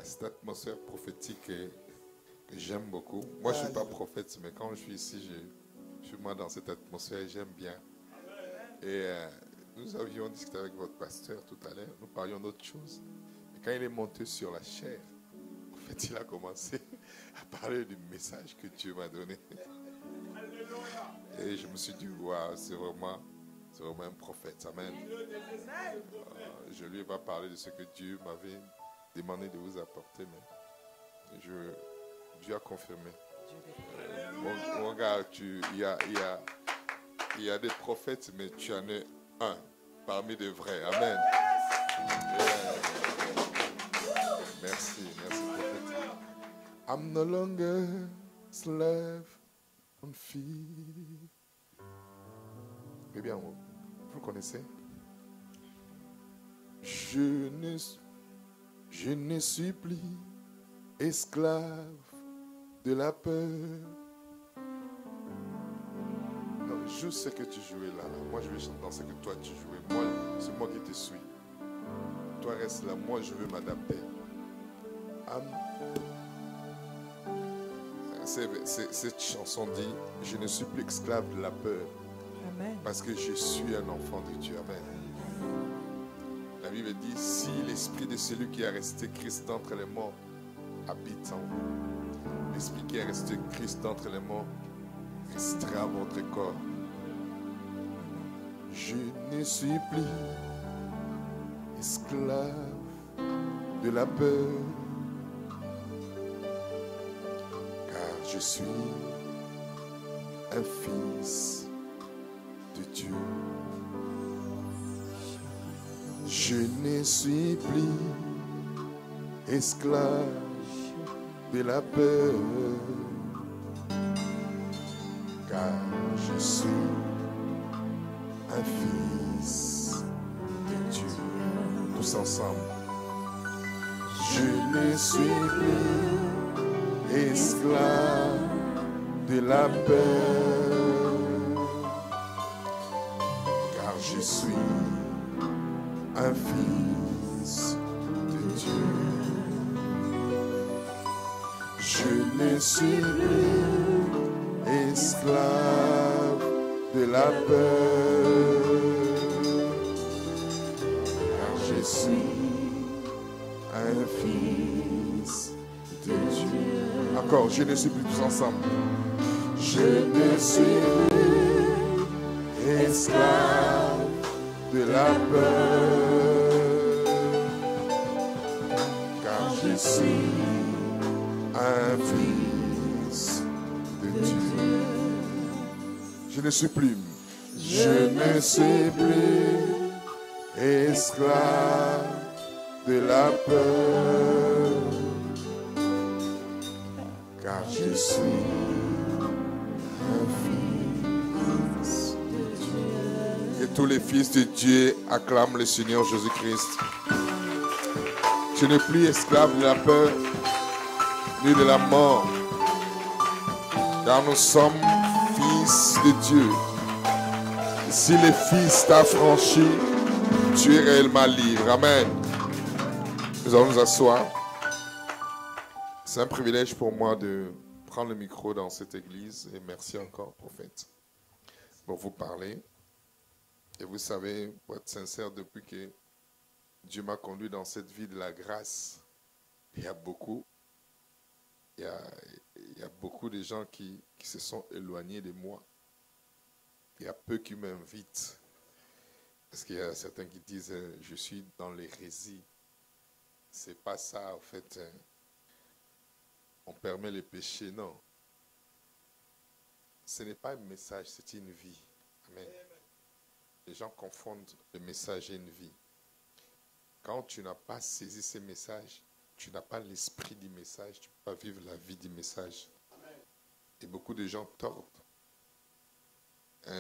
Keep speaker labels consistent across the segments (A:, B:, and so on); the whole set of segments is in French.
A: Cette atmosphère prophétique que j'aime beaucoup. Moi, je ne suis pas prophète, mais quand je suis ici, je suis moi dans cette atmosphère et j'aime bien. Et nous avions discuté avec votre pasteur tout à l'heure. Nous parlions d'autre chose. Et quand il est monté sur la chair, en fait, il a commencé à parler du message que Dieu m'a donné. Et je me suis dit, waouh, c'est vraiment un prophète. Amen. Je ne lui ai pas parlé de ce que Dieu m'avait demandé de vous apporter, mais Dieu a confirmé. Mon gars, il y a des prophètes, mais tu en es un parmi de vrais. Amen. Merci prophète. I'm no longer slave on feet. Eh bien, vous connaissez? Je ne suis plus esclave de la peur. Non, joue ce que tu jouais là. Moi, je vais chanter dans ce que toi tu jouais. Moi, c'est moi qui te suis. Toi, reste là. Moi, je veux m'adapter. Cette chanson dit, je ne suis plus esclave de la peur. Amen. Parce que je suis un enfant de Dieu. Amen. La Bible dit, si l'esprit de celui qui a resté Christ entre les morts habite en vous, l'esprit qui est resté Christ entre les morts restera à votre corps. Je ne suis plus esclave de la peur, car je suis un fils de Dieu. Je ne suis plus esclave de la peur, car je suis un fils de Dieu. Tous ensemble. Je ne suis plus esclave de la peur, car je suis un fils de Dieu. Je ne suis plus esclave de la peur, car je suis un fils de Dieu. Encore, je ne suis plus, tous ensemble. Je ne suis plus esclave de la peur, car je suis un fils de Dieu. Je ne suis plus esclave de la peur, car je suis un fils de Dieu. Et tous les fils de Dieu acclament le Seigneur Jésus-Christ. Tu n'es plus esclave de la peur ni de la mort, car nous sommes fils de Dieu. Et si le Fils t'a franchi, tu es réellement libre. Amen. Nous allons nous asseoir. C'est un privilège pour moi de prendre le micro dans cette église. Et merci encore, prophète, pour vous parler. Et vous savez, pour être sincère, depuis que Dieu m'a conduit dans cette vie de la grâce, il y a beaucoup de gens qui se sont éloignés de moi. Il y a peu qui m'invitent. Parce qu'il y a certains qui disent, je suis dans l'hérésie. C'est pas ça, en fait. On permet les péchés. Non. Ce n'est pas un message, c'est une vie. Amen. Les gens confondent le message et une vie. Quand tu n'as pas saisi ces messages, tu n'as pas l'esprit du message, tu ne peux pas vivre la vie du message. Et beaucoup de gens tordent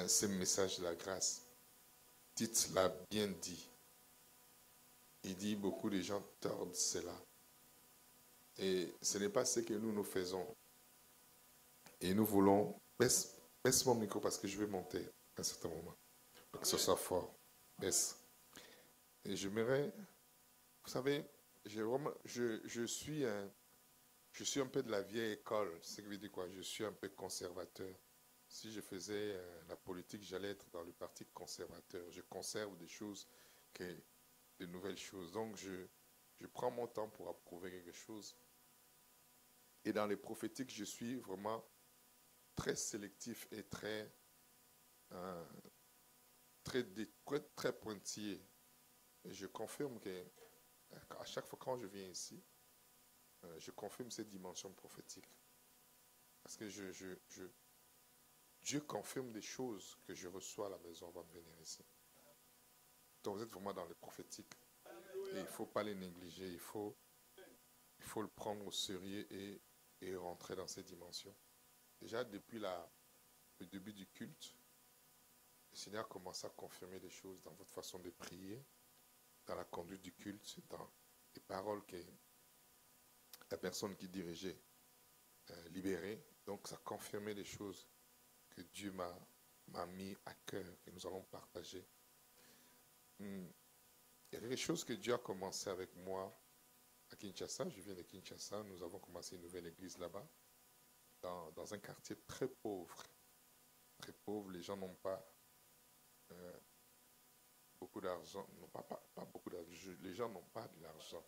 A: ce message de la grâce. Tite l'a bien dit. Il dit beaucoup de gens tordent cela. Et ce n'est pas ce que nous faisons. Et nous voulons... Baisse mon micro parce que je vais monter à un certain moment. Pour que ce soit fort. Baisse. Et j'aimerais... Vous savez, je suis un peu de la vieille école. C'est ce que veut dire quoi? Je suis un peu conservateur. Si je faisais la politique, j'allais être dans le parti conservateur. Je conserve des choses, de nouvelles choses. Donc, je prends mon temps pour approuver quelque chose. Et dans les prophétiques, je suis vraiment très sélectif et très pointillé. Et je confirme que à chaque fois quand je viens ici, je confirme cette dimension prophétique. Parce que Dieu confirme des choses que je reçois à la maison avant de venir ici. Donc vous êtes vraiment dans le prophétique. Et il ne faut pas les négliger. Il faut le prendre au sérieux et rentrer dans ces dimensions. Déjà, depuis le début du culte, le Seigneur commence à confirmer des choses dans votre façon de prier, dans la conduite du culte, dans les paroles que la personne qui dirigeait libérait. Donc, ça confirmait des choses que Dieu m'a mis à cœur, que nous allons partager. Il y a des choses que Dieu a commencé avec moi à Kinshasa. Je viens de Kinshasa. Nous avons commencé une nouvelle église là-bas, dans un quartier très pauvre. Très pauvre. Les gens n'ont pas beaucoup d'argent. Non, pas beaucoup d'argent. Les gens n'ont pas de l'argent.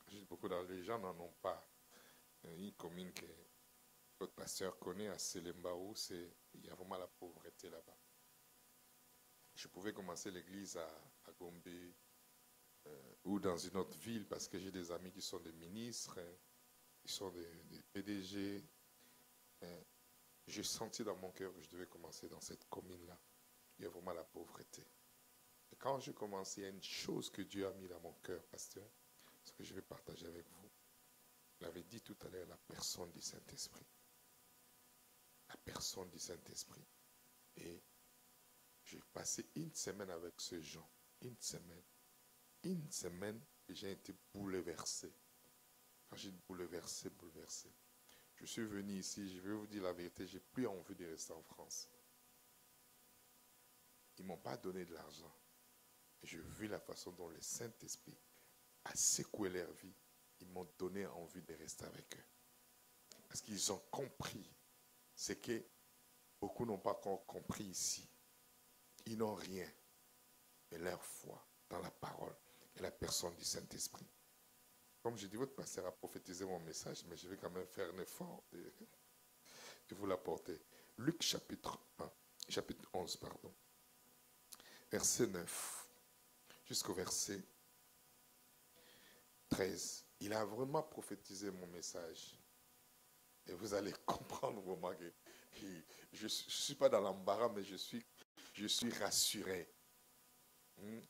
A: Juste beaucoup d'argent. Les gens n'en ont pas. Une commune que votre pasteur connaît à Selembaou, il y a vraiment la pauvreté là-bas. Je pouvais commencer l'église à Gombe ou dans une autre ville parce que j'ai des amis qui sont des ministres, qui sont des PDG. J'ai senti dans mon cœur que je devais commencer dans cette commune-là. Il y a vraiment la pauvreté. Et quand j'ai commencé, il y a une chose que Dieu a mis dans mon cœur, pasteur, ce que je vais partager avec vous. Vous l'avez dit tout à l'heure, la personne du Saint-Esprit. La personne du Saint-Esprit. Et j'ai passé une semaine avec ce Jean. Une semaine, et j'ai été bouleversé. Quand j'ai bouleversé. Je suis venu ici, je vais vous dire la vérité, j'ai plus envie de rester en France. Ils ne m'ont pas donné de l'argent. J'ai vu la façon dont le Saint-Esprit a secoué leur vie. Ils m'ont donné envie de rester avec eux. Parce qu'ils ont compris. C'est que beaucoup n'ont pas encore compris ici. Ils n'ont rien. Mais leur foi dans la parole et la personne du Saint-Esprit. Comme je dis, votre pasteur a prophétisé mon message, mais je vais quand même faire un effort de vous l'apporter. Luc chapitre 11, pardon. Verset 9 jusqu'au verset 13. Il a vraiment prophétisé mon message. Et vous allez comprendre vraiment que je ne suis pas dans l'embarras, mais je suis rassuré.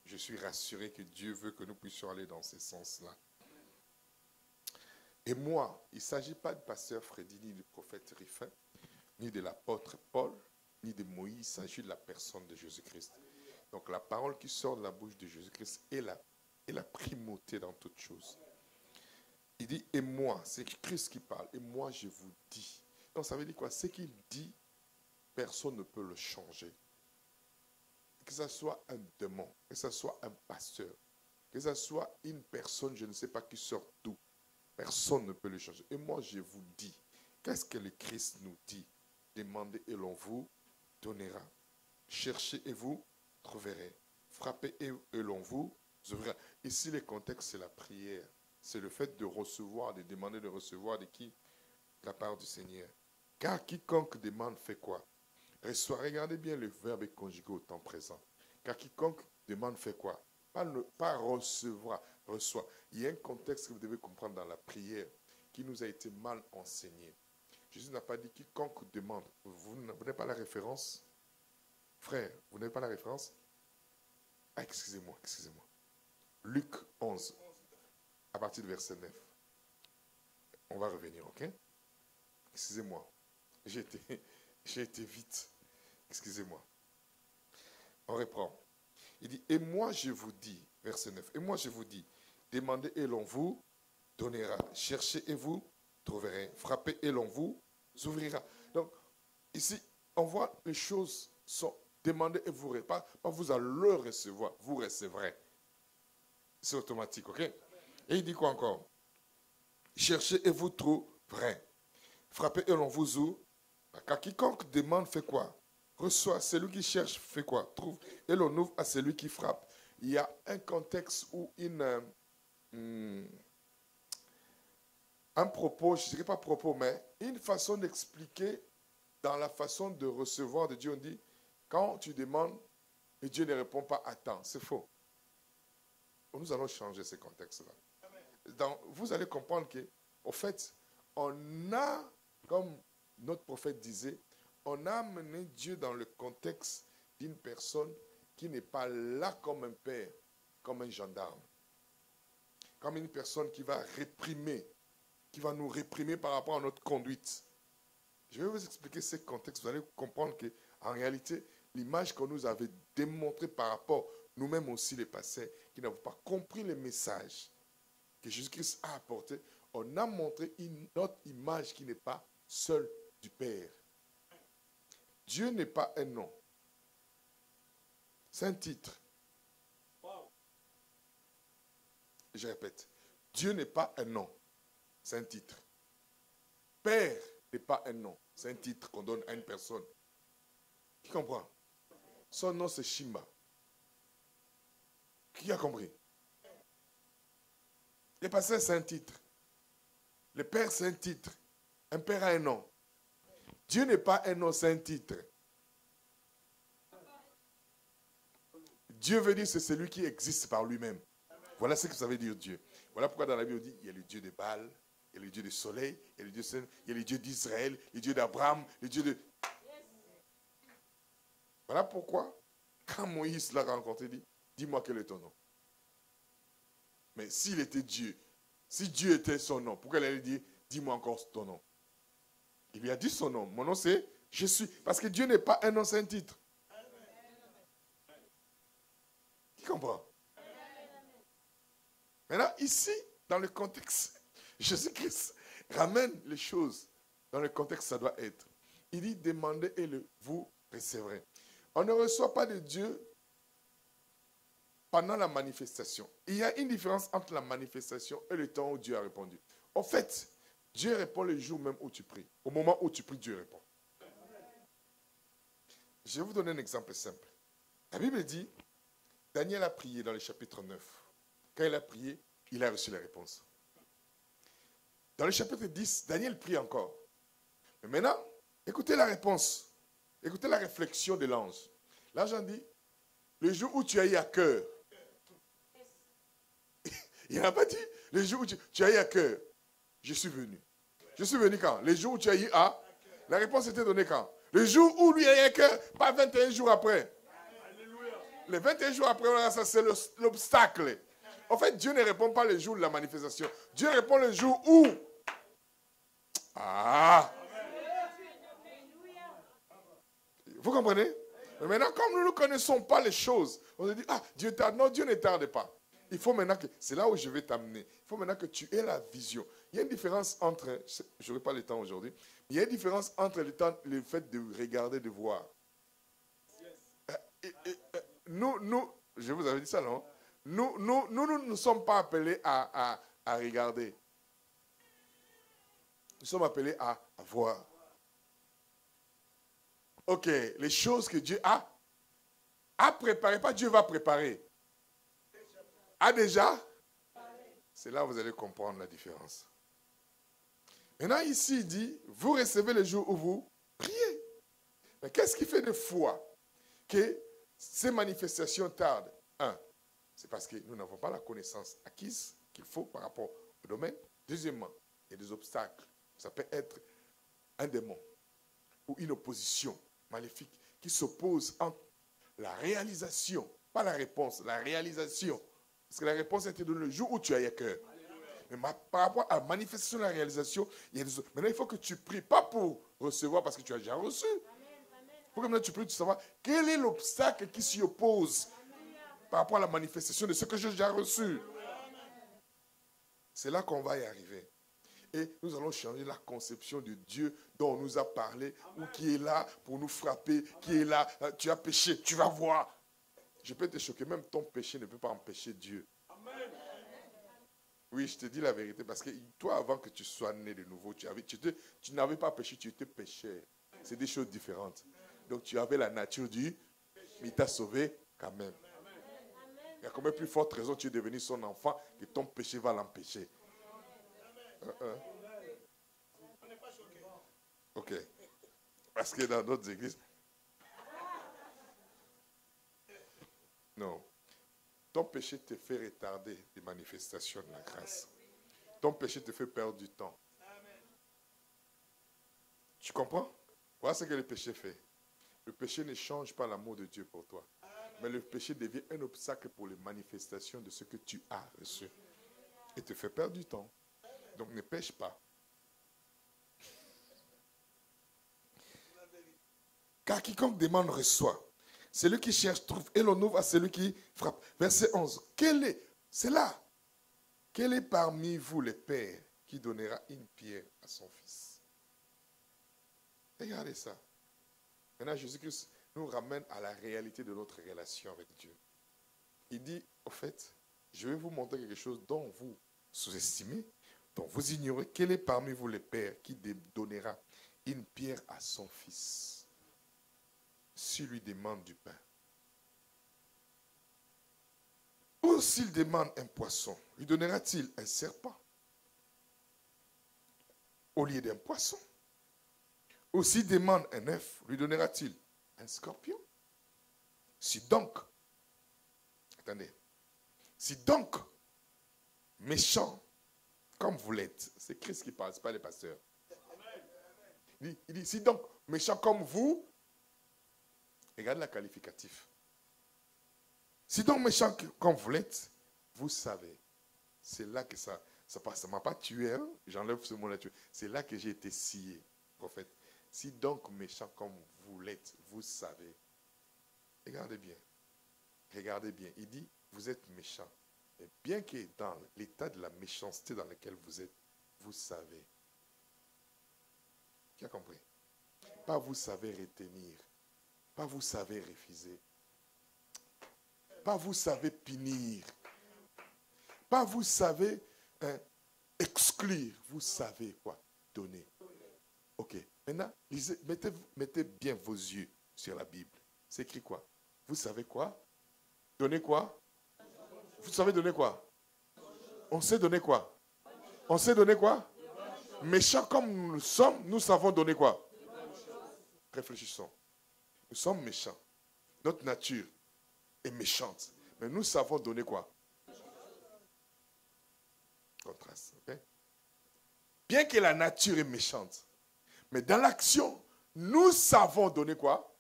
A: Je suis rassuré que Dieu veut que nous puissions aller dans ce sens-là. Et moi, il ne s'agit pas de pasteur Freddy, ni du prophète Rifin, ni de l'apôtre Paul, ni de Moïse. Il s'agit de la personne de Jésus-Christ. Donc la parole qui sort de la bouche de Jésus-Christ est la primauté dans toute chose. Il dit, et moi, c'est Christ qui parle, et moi je vous dis. Donc ça veut dire quoi? Ce qu'il dit, personne ne peut le changer. Que ce soit un démon, que ce soit un pasteur, que ce soit une personne, je ne sais pas qui sort d'où, personne ne peut le changer. Et moi je vous dis, qu'est-ce que le Christ nous dit? Demandez et l'on vous donnera. Cherchez et vous trouverez. Frappez et l'on vous ouvrira. Ici le contexte c'est la prière. C'est le fait de recevoir, de demander de recevoir de qui? De la part du Seigneur. Car quiconque demande fait quoi? Reçoit. Regardez bien le verbe conjugué au temps présent. Car quiconque demande fait quoi? Pas recevoir, reçoit. Il y a un contexte que vous devez comprendre dans la prière qui nous a été mal enseigné. Jésus n'a pas dit quiconque demande. Vous n'avez pas la référence? Frère, vous n'avez pas la référence? Ah, excusez-moi. Luc 11. À partir du verset 9. On va revenir, ok? Excusez-moi. J'ai été vite. Excusez-moi. On reprend. Il dit, et moi je vous dis, verset 9, et moi je vous dis, demandez et l'on vous donnera. Cherchez et vous trouverez. Frappez et l'on vous ouvrira. Donc, ici, on voit les choses sont demandez et vous pas vous allez le recevoir, vous recevrez. C'est automatique, ok? Et il dit quoi encore? Cherchez et vous trouverez. Frappez et l'on vous ouvre. Car quiconque demande fait quoi? Reçoit. Celui qui cherche fait quoi? Trouve. Et l'on ouvre à celui qui frappe. Il y a un contexte où un propos, je ne dirais pas propos, mais une façon d'expliquer dans la façon de recevoir de Dieu. On dit, quand tu demandes et Dieu ne répond pas à temps, c'est faux. Nous allons changer ce contexte-là. Vous allez comprendre que, au fait, on a, comme notre prophète disait, on a amené Dieu dans le contexte d'une personne qui n'est pas là comme un père, comme un gendarme. Comme une personne qui va réprimer, qui va nous réprimer par rapport à notre conduite. Je vais vous expliquer ce contexte. Vous allez comprendre qu'en réalité, l'image qu'on nous avait démontrée par rapport, nous-mêmes aussi les passés, qui n'avons pas compris le message que Jésus-Christ a apporté, on a montré une autre image qui n'est pas seule du Père. Dieu n'est pas un nom. C'est un titre. Je répète, Dieu n'est pas un nom. C'est un titre. Père n'est pas un nom. C'est un titre qu'on donne à une personne. Qui comprend? Son nom, c'est Shimba. Qui a compris? Le pasteur, c'est un titre. Le Père, c'est un titre. Un Père a un nom. Dieu n'est pas un nom, c'est un titre. Dieu veut dire c'est celui qui existe par lui-même. Voilà ce que ça veut dire Dieu. Voilà pourquoi dans la Bible on dit il y a le Dieu de Baal, il y a le Dieu du soleil, il y a le Dieu d'Israël, le Dieu d'Abraham, le Dieu de... Voilà pourquoi, quand Moïse l'a rencontré, il dit, dis-moi quel est ton nom. Mais s'il était Dieu, si Dieu était son nom, pourquoi il allait dire, dis-moi encore ton nom? Il lui a dit son nom. Mon nom c'est je suis. Parce que Dieu n'est pas un nom, c'est un titre. Qui comprend? Maintenant, ici, dans le contexte, Jésus-Christ ramène les choses dans le contexte ça doit être. Il dit, demandez et vous recevrez. On ne reçoit pas de Dieu pendant la manifestation. Il y a une différence entre la manifestation et le temps où Dieu a répondu. En fait, Dieu répond le jour même où tu pries. Au moment où tu pries, Dieu répond. Je vais vous donner un exemple simple. La Bible dit, Daniel a prié dans le chapitre 9. Quand il a prié, il a reçu la réponse. Dans le chapitre 10, Daniel prie encore. Mais maintenant, écoutez la réponse. Écoutez la réflexion de l'ange. L'ange a dit, le jour où tu as eu à cœur. Il n'a pas dit, le jour où tu as eu à cœur, je suis venu. Je suis venu quand? Le jour où tu as eu à. La réponse était donnée quand? Le jour où lui a eu à cœur, pas 21 jours après. Les 21 jours après, voilà, ça c'est l'obstacle. En fait, Dieu ne répond pas le jour de la manifestation. Dieu répond le jour où. Ah! Vous comprenez? Mais maintenant, comme nous ne connaissons pas les choses, on se dit, ah, Dieu tarde. Non, Dieu ne tarde pas. Il faut maintenant que, c'est là où je vais t'amener. Il faut maintenant que tu aies la vision. Il y a une différence entre, je n'aurai pas le temps aujourd'hui, il y a une différence entre le fait de regarder, de voir. Nous, je vous avais dit ça, non? Nous ne sommes pas appelés à regarder. Nous sommes appelés à voir. Ok, les choses que Dieu a préparées, pas Dieu va préparer. A déjà? C'est là que vous allez comprendre la différence. Maintenant, ici, il dit, vous recevez le jour où vous priez. Mais qu'est-ce qui fait de foi que ces manifestations tardent? Un, c'est parce que nous n'avons pas la connaissance acquise qu'il faut par rapport au domaine. Deuxièmement, il y a des obstacles. Ça peut être un démon ou une opposition maléfique qui s'oppose entre la réalisation, pas la réponse, la réalisation. Parce que la réponse a été donnée le jour où tu as eu à cœur. Mais par rapport à la manifestation de la réalisation, il y a des autres. Maintenant, il faut que tu pries, pas pour recevoir parce que tu as déjà reçu. Il faut que maintenant tu pries, tu savoir quel est l'obstacle qui s'y oppose par rapport à la manifestation de ce que j'ai déjà reçu. C'est là qu'on va y arriver. Et nous allons changer la conception de Dieu dont on nous a parlé, ou qui est là pour nous frapper, qui est là, tu as péché, tu vas voir. Je peux te choquer, même ton péché ne peut pas empêcher Dieu. Oui, je te dis la vérité, parce que toi, avant que tu sois né de nouveau, tu n'avais pas péché, tu étais pécheur. C'est des choses différentes. Donc tu avais la nature du, mais il t'a sauvé quand même. Il y a combien plus forte raison tu es devenu son enfant que ton péché va l'empêcher. Ok. Parce que dans d'autres églises, non. Ton péché te fait retarder les manifestations de la grâce. Ton péché te fait perdre du temps. Tu comprends? Voilà ce que le péché fait. Le péché ne change pas l'amour de Dieu pour toi. Mais le péché devient un obstacle pour les manifestations de ce que tu as reçu. Et te fait perdre du temps. Donc ne pêche pas. Car quiconque demande reçoit. Celui qui cherche trouve. Et l'on ouvre à celui qui frappe. Verset 11. C'est là. Quel est parmi vous les pères qui donnera une pierre à son fils? Regardez ça. Maintenant, Jésus-Christ nous ramène à la réalité de notre relation avec Dieu. Il dit, au fait, je vais vous montrer quelque chose dont vous sous-estimez, dont vous ignorez. Quel est parmi vous les pères qui donnera une pierre à son fils s'il lui demande du pain? Ou s'il demande un poisson, lui donnera-t-il un serpent au lieu d'un poisson? Ou s'il demande un œuf, lui donnera-t-il un scorpion? Si donc, méchant comme vous l'êtes, c'est Christ qui parle, ce n'est pas les pasteurs. Il dit, si donc, méchant comme vous, regarde la qualificatif. Si donc méchant comme vous l'êtes, vous savez. C'est là que ça passe. Ça ne m'a pas tué, hein? J'enlève ce mot-là. C'est là que j'ai été scié, prophète. Si donc méchant comme vous l'êtes, vous savez. Regardez bien. Regardez bien. Il dit, vous êtes méchant. Mais bien que dans l'état de la méchanceté dans lequel vous êtes, vous savez. Qui a compris? Pas vous savez retenir. Pas vous savez refuser. Pas vous savez punir. Pas vous savez exclure. Vous savez quoi? Donner. Ok. Maintenant, lisez, mettez bien vos yeux sur la Bible. C'est écrit quoi? Vous savez quoi? Donner quoi? Vous savez donner quoi? On sait donner quoi? On sait donner quoi? Méchants comme nous sommes, nous savons donner quoi? Réfléchissons. Nous sommes méchants. Notre nature est méchante. Mais nous savons donner quoi? Contraste. Okay? Bien que la nature est méchante, mais dans l'action, nous savons donner quoi?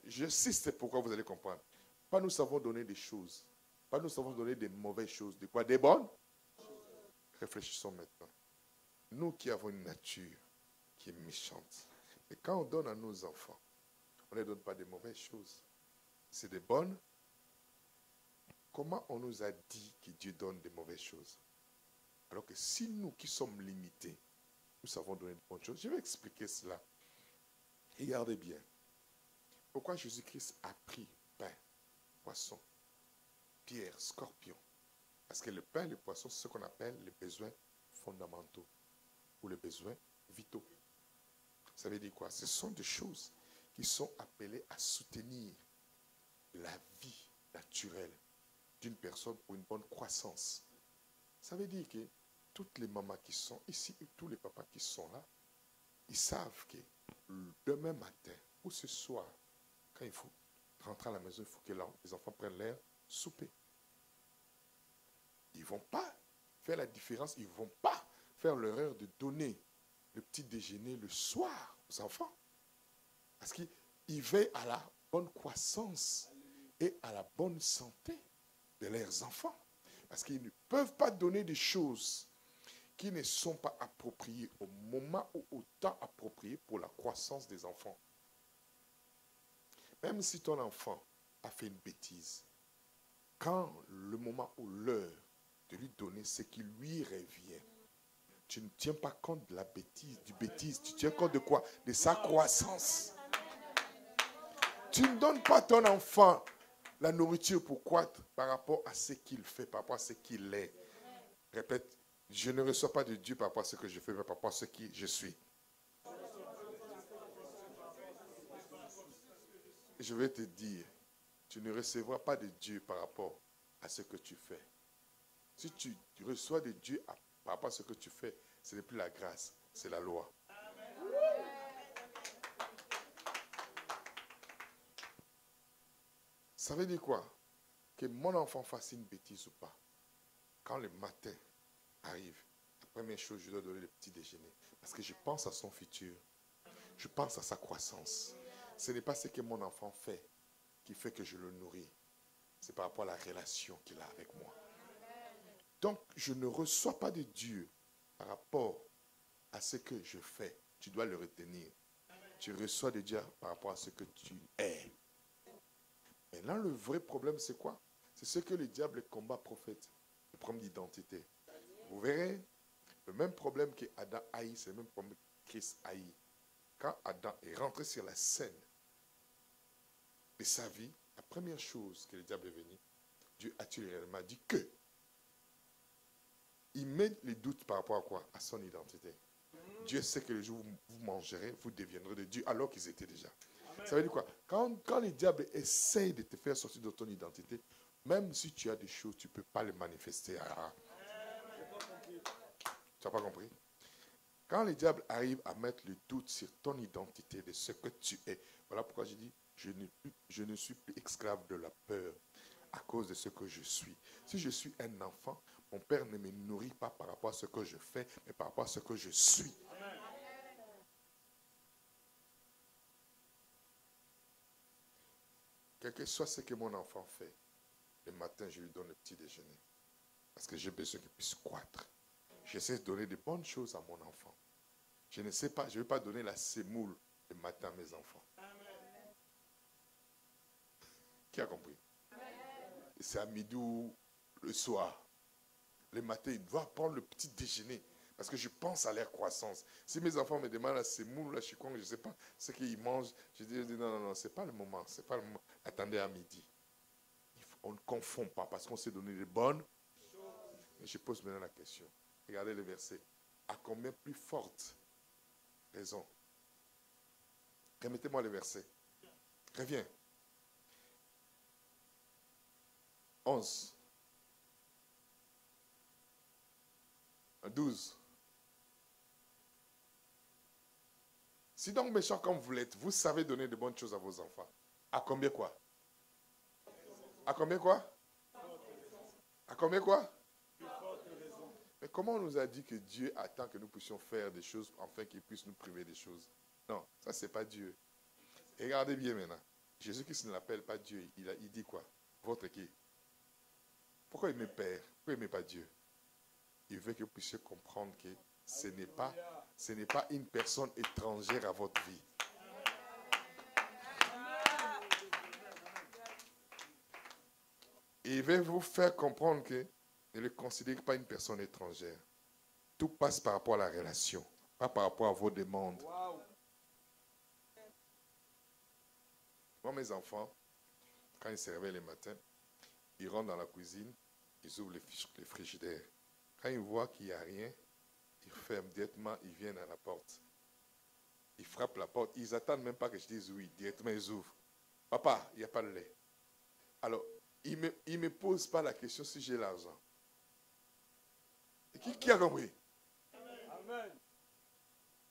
A: Je sais c'est pourquoi vous allez comprendre. Pas nous savons donner des choses. Pas nous savons donner des mauvaises choses. De quoi? Des bonnes? Réfléchissons maintenant. Nous qui avons une nature qui est méchante. Et quand on donne à nos enfants, on ne donne pas des mauvaises choses. C'est des bonnes. Comment on nous a dit que Dieu donne des mauvaises choses? Alors que si nous qui sommes limités, nous savons donner de bonnes choses. Je vais expliquer cela. Regardez bien. Pourquoi Jésus-Christ a pris pain, poisson, pierre, scorpion? Parce que le pain et le poisson, c'est ce qu'on appelle les besoins fondamentaux ou les besoins vitaux. Ça veut dire quoi? Ce sont des choses qui sont appelées à soutenir la vie naturelle d'une personne pour une bonne croissance. Ça veut dire que toutes les mamans qui sont ici et tous les papas qui sont là, ils savent que demain matin ou ce soir, quand il faut rentrer à la maison, il faut que les enfants prennent leur souper. Ils ne vont pas faire la différence, ils ne vont pas faire l'erreur de donner le petit déjeuner le soir aux enfants. Parce qu'ils veillent à la bonne croissance et à la bonne santé de leurs enfants. Parce qu'ils ne peuvent pas donner des choses qui ne sont pas appropriées au moment ou au temps approprié pour la croissance des enfants. Même si ton enfant a fait une bêtise, quand le moment ou l'heure de lui donner ce qui lui revient, tu ne tiens pas compte de la bêtise, du bêtise, tu tiens compte de quoi? De sa croissance. Tu ne donnes pas à ton enfant la nourriture pour croître par rapport à ce qu'il fait, par rapport à ce qu'il est. Répète, je ne reçois pas de Dieu par rapport à ce que je fais, mais par rapport à ce qui je suis. Je vais te dire, tu ne recevras pas de Dieu par rapport à ce que tu fais. Si tu reçois de Dieu par rapport à ce que tu fais, ce n'est plus la grâce, c'est la loi. Ça veut dire quoi? Que mon enfant fasse une bêtise ou pas. Quand le matin arrive, la première chose, je dois donner le petit déjeuner. Parce que je pense à son futur. Je pense à sa croissance. Ce n'est pas ce que mon enfant fait qui fait que je le nourris. C'est par rapport à la relation qu'il a avec moi. Donc, je ne reçois pas de Dieu par rapport à ce que je fais. Tu dois le retenir. Tu reçois de Dieu par rapport à ce que tu es. Maintenant, le vrai problème, c'est quoi? C'est ce que le diable combat prophète. Le problème d'identité. Vous verrez, le même problème que Adam haït, c'est le même problème que Christ haït. Quand Adam est rentré sur la scène de sa vie, la première chose que le diable est venu, Dieu a-t-il réellement dit que il met les doutes par rapport à quoi? À son identité. Dieu sait que le jour où vous mangerez, vous deviendrez de Dieu alors qu'ils étaient déjà. Ça veut dire quoi? Quand le diable essaye de te faire sortir de ton identité, même si tu as des choses, tu ne peux pas les manifester. Tu n'as pas compris? Quand le diable arrive à mettre le doute sur ton identité, de ce que tu es, voilà pourquoi je dis, je ne suis plus esclave de la peur à cause de ce que je suis. Si je suis un enfant, mon père ne me nourrit pas par rapport à ce que je fais, mais par rapport à ce que je suis. Quel que soit ce que mon enfant fait, le matin, je lui donne le petit déjeuner. Parce que j'ai besoin qu'il puisse croître. J'essaie de donner de bonnes choses à mon enfant. Je ne sais pas, je ne vais pas donner la semoule le matin à mes enfants. Qui a compris? Et c'est à midi ou le soir. Le matin, ils doivent prendre le petit déjeuner. Parce que je pense à leur croissance. Si mes enfants me demandent la semoule, là, je ne sais pas ce qu'ils mangent. Je dis non, ce n'est pas le moment. C'est pas le moment. Attendez à midi. On ne confond pas parce qu'on s'est donné les bonnes. Et je pose maintenant la question. Regardez le verset. À combien plus forte raison? Remettez-moi le verset. Reviens. 11. 12. Si donc méchant comme vous l'êtes, vous savez donner de bonnes choses à vos enfants. À combien quoi? À combien quoi? À combien quoi? Mais comment on nous a dit que Dieu attend que nous puissions faire des choses afin qu'il puisse nous priver des choses? Non, ça c'est pas Dieu. Et regardez bien maintenant. Jésus-Christ ne l'appelle pas Dieu. Il dit quoi? Votre qui? Pourquoi il me perd? Pourquoi il ne met pas Dieu? Il veut que vous puissiez comprendre que ce n'est pas une personne étrangère à votre vie. Il veut vous faire comprendre que ne le considérez pas une personne étrangère. Tout passe par rapport à la relation, pas par rapport à vos demandes. Moi, mes enfants, quand ils se réveillent le matin, ils rentrent dans la cuisine, ils ouvrent les frigidaires. Quand ils voient qu'il n'y a rien, ils ferment directement, ils viennent à la porte. Ils frappent la porte, ils n'attendent même pas que je dise oui, directement ils ouvrent. Papa, il n'y a pas de lait. Alors, ils ne me posent pas la question si j'ai l'argent. Qui a compris? Amen.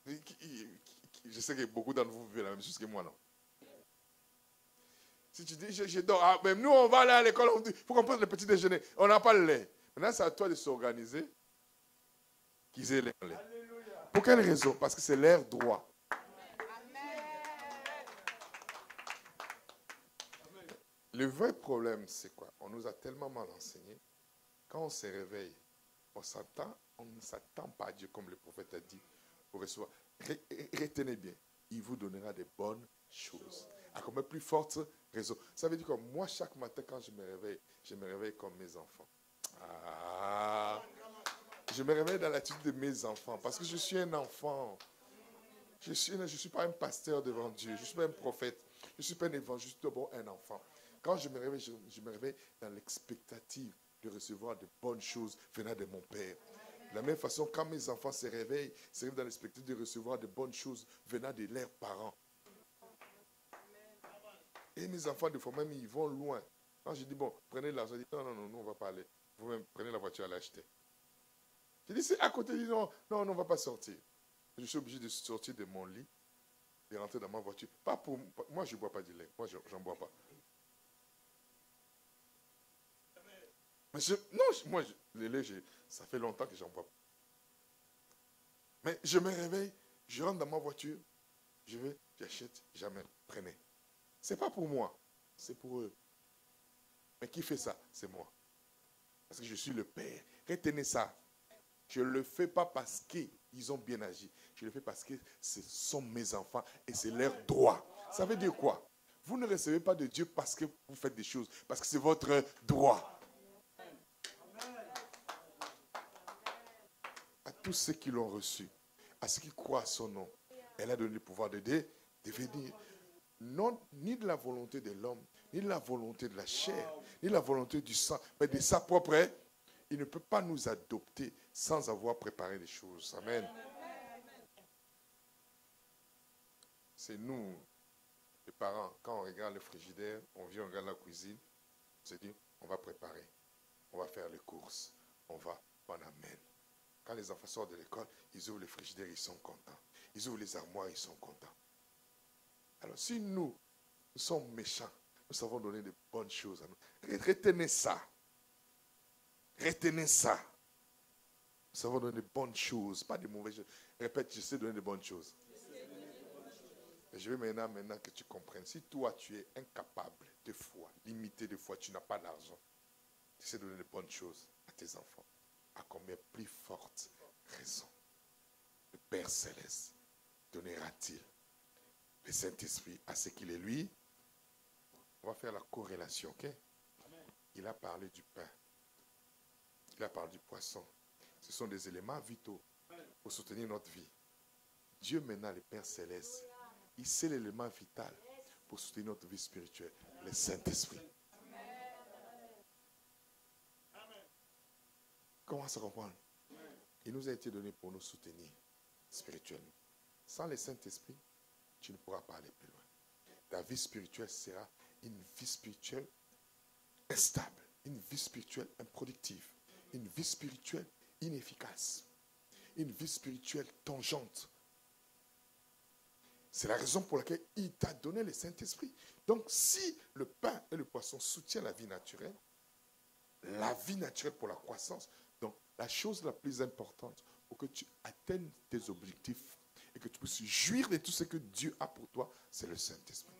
A: Je sais que beaucoup d'entre vous vivent la même chose que moi, non? Si tu dis, je dors, même nous, on va aller à l'école, il faut qu'on prenne le petit déjeuner. On n'a pas le lait. Maintenant, c'est à toi de s'organiser, qu'ils aient le lait. Pour quelle raison? Parce que c'est leur droit. Le vrai problème, c'est quoi? On nous a tellement mal enseigné. Quand on se réveille, on ne s'attend pas à Dieu, comme le prophète a dit, pour recevoir. Retenez bien, il vous donnera des bonnes choses. À combien plus forte raison. Ça veut dire que moi, chaque matin, quand je me réveille comme mes enfants. Je me réveille dans l'attitude de mes enfants, parce que je suis un enfant. Je ne suis pas un pasteur devant Dieu, je ne suis pas un prophète, je ne suis pas un évangéliste, d'abord un enfant. Quand je me réveille, je me réveille dans l'expectative de recevoir de bonnes choses venant de mon Père. De la même façon, quand mes enfants se réveillent dans l'expectative de recevoir de bonnes choses venant de leurs parents. Et mes enfants, des fois même, ils vont loin. Quand je dis, bon, prenez l'argent, ils disent, non, nous, on ne va pas aller. Vous-même, prenez la voiture, allez acheter. Je dis, c'est à côté, ils disent, non, on ne va pas sortir. Je suis obligé de sortir de mon lit, de rentrer dans ma voiture. Pas pour moi, je ne bois pas du lait. Moi, je n'en bois pas. Mais le lait, ça fait longtemps que j'en bois pas. Mais je me réveille, je rentre dans ma voiture, j'achète, jamais, prenez. Ce n'est pas pour moi, c'est pour eux. Mais qui fait ça? C'est moi. Parce que je suis le Père. Retenez ça. Je ne le fais pas parce qu'ils ont bien agi. Je le fais parce que ce sont mes enfants et c'est leur droit. Ça veut dire quoi? Vous ne recevez pas de Dieu parce que vous faites des choses, parce que c'est votre droit. À tous ceux qui l'ont reçu, à ceux qui croient à son nom, elle a donné le pouvoir de devenir, non ni de la volonté de l'homme, ni de la volonté de la chair, ni de la volonté du sang, mais de sa propre. Il ne peut pas nous adopter sans avoir préparé les choses. Amen. C'est nous, les parents, quand on regarde le frigidaire, on vient, on regarde la cuisine, on se dit, on va préparer, on va faire les courses, on amène. Quand les enfants sortent de l'école, ils ouvrent le frigidaire, ils sont contents. Ils ouvrent les armoires, ils sont contents. Alors si nous sommes méchants, nous savons donner de bonnes choses à nous. Retenez ça. Retenez ça. Nous savons donner de bonnes choses, pas de mauvaises choses. Répète, je sais donner de bonnes choses. Et je veux maintenant que tu comprennes. Si toi, tu es incapable de foi, limité de foi, tu n'as pas d'argent, tu sais donner de bonnes choses à tes enfants. À combien plus forte raison le Père Céleste donnera-t-il le Saint-Esprit à ce qu'il est lui? On va faire la corrélation, ok? Il a parlé du pain. Il a parlé du poisson. Ce sont des éléments vitaux pour soutenir notre vie. Dieu maintenant, le Père Céleste, il sait l'élément vital pour soutenir notre vie spirituelle, le Saint-Esprit. Comment se comprendre? Il nous a été donné pour nous soutenir spirituellement. Sans le Saint-Esprit, tu ne pourras pas aller plus loin. Ta vie spirituelle sera une vie spirituelle instable, une vie spirituelle improductive, une vie spirituelle inefficace, une vie spirituelle tangente. C'est la raison pour laquelle il t'a donné le Saint-Esprit. Donc, si le pain et le poisson soutiennent la vie naturelle pour la croissance, donc la chose la plus importante pour que tu atteignes tes objectifs et que tu puisses jouir de tout ce que Dieu a pour toi, c'est le Saint-Esprit.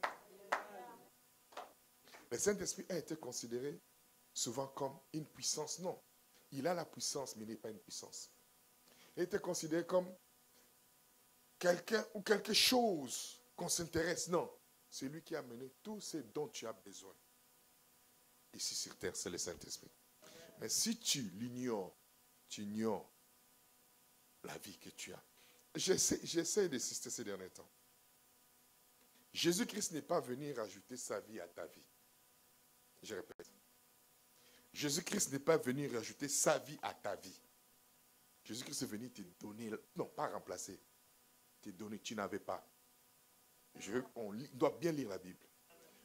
A: Le Saint-Esprit a été considéré souvent comme une puissance. Non, il a la puissance, mais il n'est pas une puissance. Il a été considéré comme quelqu'un ou quelque chose qu'on s'intéresse. Non, c'est lui qui a mené tout ce dont tu as besoin. Ici sur terre, c'est le Saint-Esprit. Mais si tu l'ignores, tu ignores la vie que tu as. J'essaie d'insister ces derniers temps. Jésus-Christ n'est pas venu rajouter sa vie à ta vie. Je répète. Jésus-Christ n'est pas venu rajouter sa vie à ta vie. Jésus-Christ est venu te donner, non, pas remplacer, te donner, tu n'avais pas. On doit bien lire la Bible.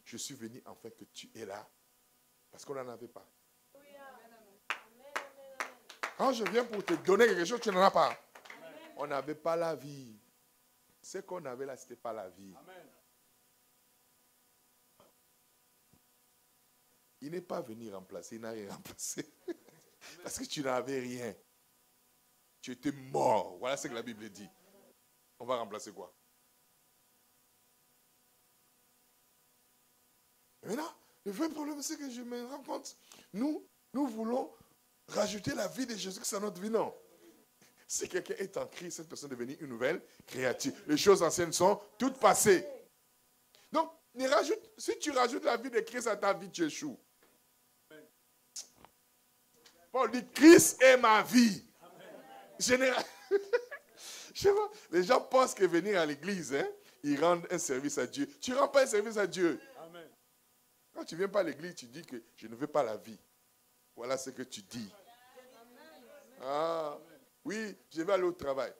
A: Je suis venu afin que tu es là, parce qu'on n'en avait pas. Quand je viens pour te donner quelque chose, tu n'en as pas. On n'avait pas la vie. Ce qu'on avait là, ce n'était pas la vie. Il n'est pas venu remplacer, il n'a rien remplacé. Parce que tu n'avais rien. Tu étais mort. Voilà ce que la Bible dit. On va remplacer quoi? Maintenant, le vrai problème, c'est que je me rends compte, nous voulons rajouter la vie de Jésus-Christ à notre vie. Non. Si quelqu'un est en Christ, cette personne est devenue une nouvelle créature. Les choses anciennes sont toutes passées. Donc, si tu rajoutes la vie de Christ à ta vie, tu échoues. Paul dit, Christ est ma vie. Général. Je sais pas, les gens pensent que venir à l'église, ils rendent un service à Dieu. Tu ne rends pas un service à Dieu. Amen. Quand tu ne viens pas à l'église, tu dis que je ne veux pas la vie. Voilà ce que tu dis. Ah, oui, je vais aller au travail.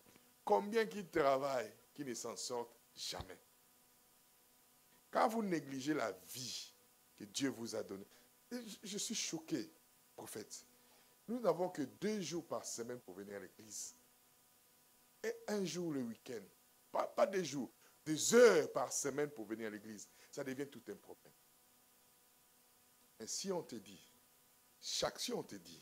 A: Combien qui travaillent, qui ne s'en sortent jamais? Quand vous négligez la vie que Dieu vous a donnée, je suis choqué, prophète. Nous n'avons que 2 jours par semaine pour venir à l'église. Et 1 jour le week-end. Pas des jours, des heures par semaine pour venir à l'église. Ça devient tout un problème. Mais si on te dit, chaque lundi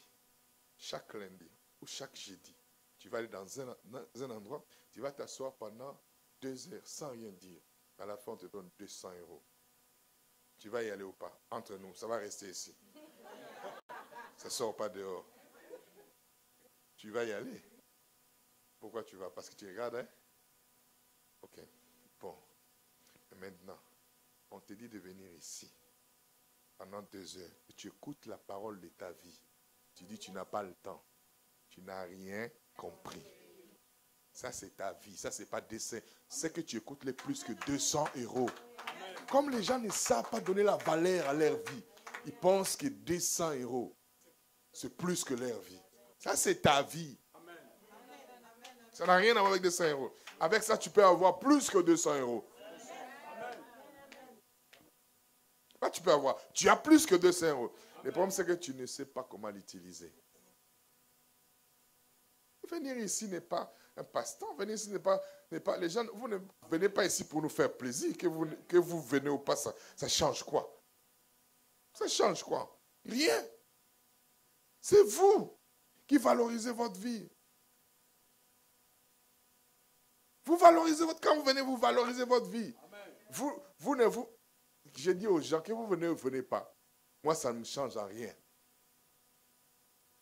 A: ou chaque jeudi, tu vas aller dans un endroit, tu vas t'asseoir pendant 2 heures sans rien dire. À la fin, on te donne 200 €. Tu vas y aller ou pas? Entre nous, ça va rester ici. Ça ne sort pas dehors. Tu vas y aller. Pourquoi tu vas? Parce que tu regardes, hein? Ok. Bon. Et maintenant, on te dit de venir ici pendant 2 heures. Et tu écoutes la parole de ta vie. Tu dis tu n'as pas le temps. Tu n'as rien compris. Ça, c'est ta vie. Ça, ce n'est pas dessin. C'est que tu écoutes les plus que 200 €. Comme les gens ne savent pas donner la valeur à leur vie, ils pensent que 200 €, c'est plus que leur vie. Ça, c'est ta vie. Ça n'a rien à voir avec 200 €. Avec ça, tu peux avoir plus que 200 €. Là, tu peux avoir. Tu as plus que 200 €. Le problème, c'est que tu ne sais pas comment l'utiliser. Venir ici n'est pas un passe-temps. Venir ici n'est pas les gens, vous ne venez pas ici pour nous faire plaisir. Que vous venez ou pas, ça change quoi? Ça change quoi? Rien. C'est vous qui valorisez votre vie. Vous valorisez quand vous venez, vous valorisez votre vie. Je dis aux gens que vous venez ou venez pas. Moi, ça ne me change en rien.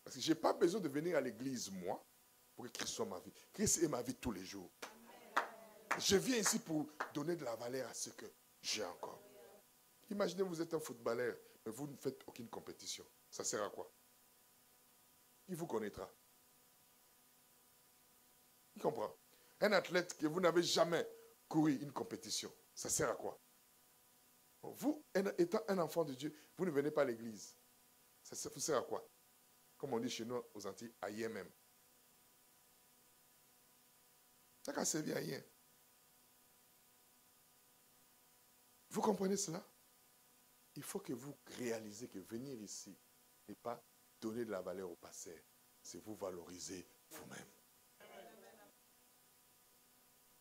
A: Parce que je n'ai pas besoin de venir à l'église, moi, pour que Christ soit ma vie. Christ est ma vie tous les jours. Je viens ici pour donner de la valeur à ce que j'ai encore. Imaginez, vous êtes un footballeur, mais vous ne faites aucune compétition. Ça sert à quoi? Il vous connaîtra. Il comprend. Un athlète que vous n'avez jamais couru une compétition, ça sert à quoi? Vous, étant un enfant de Dieu, vous ne venez pas à l'église. Ça vous sert à quoi? Comme on dit chez nous aux Antilles, à rien même. Ça n'a servi à rien. Vous comprenez cela? Il faut que vous réalisez que venir ici n'est pas donner de la valeur au passé, c'est vous valoriser vous-même.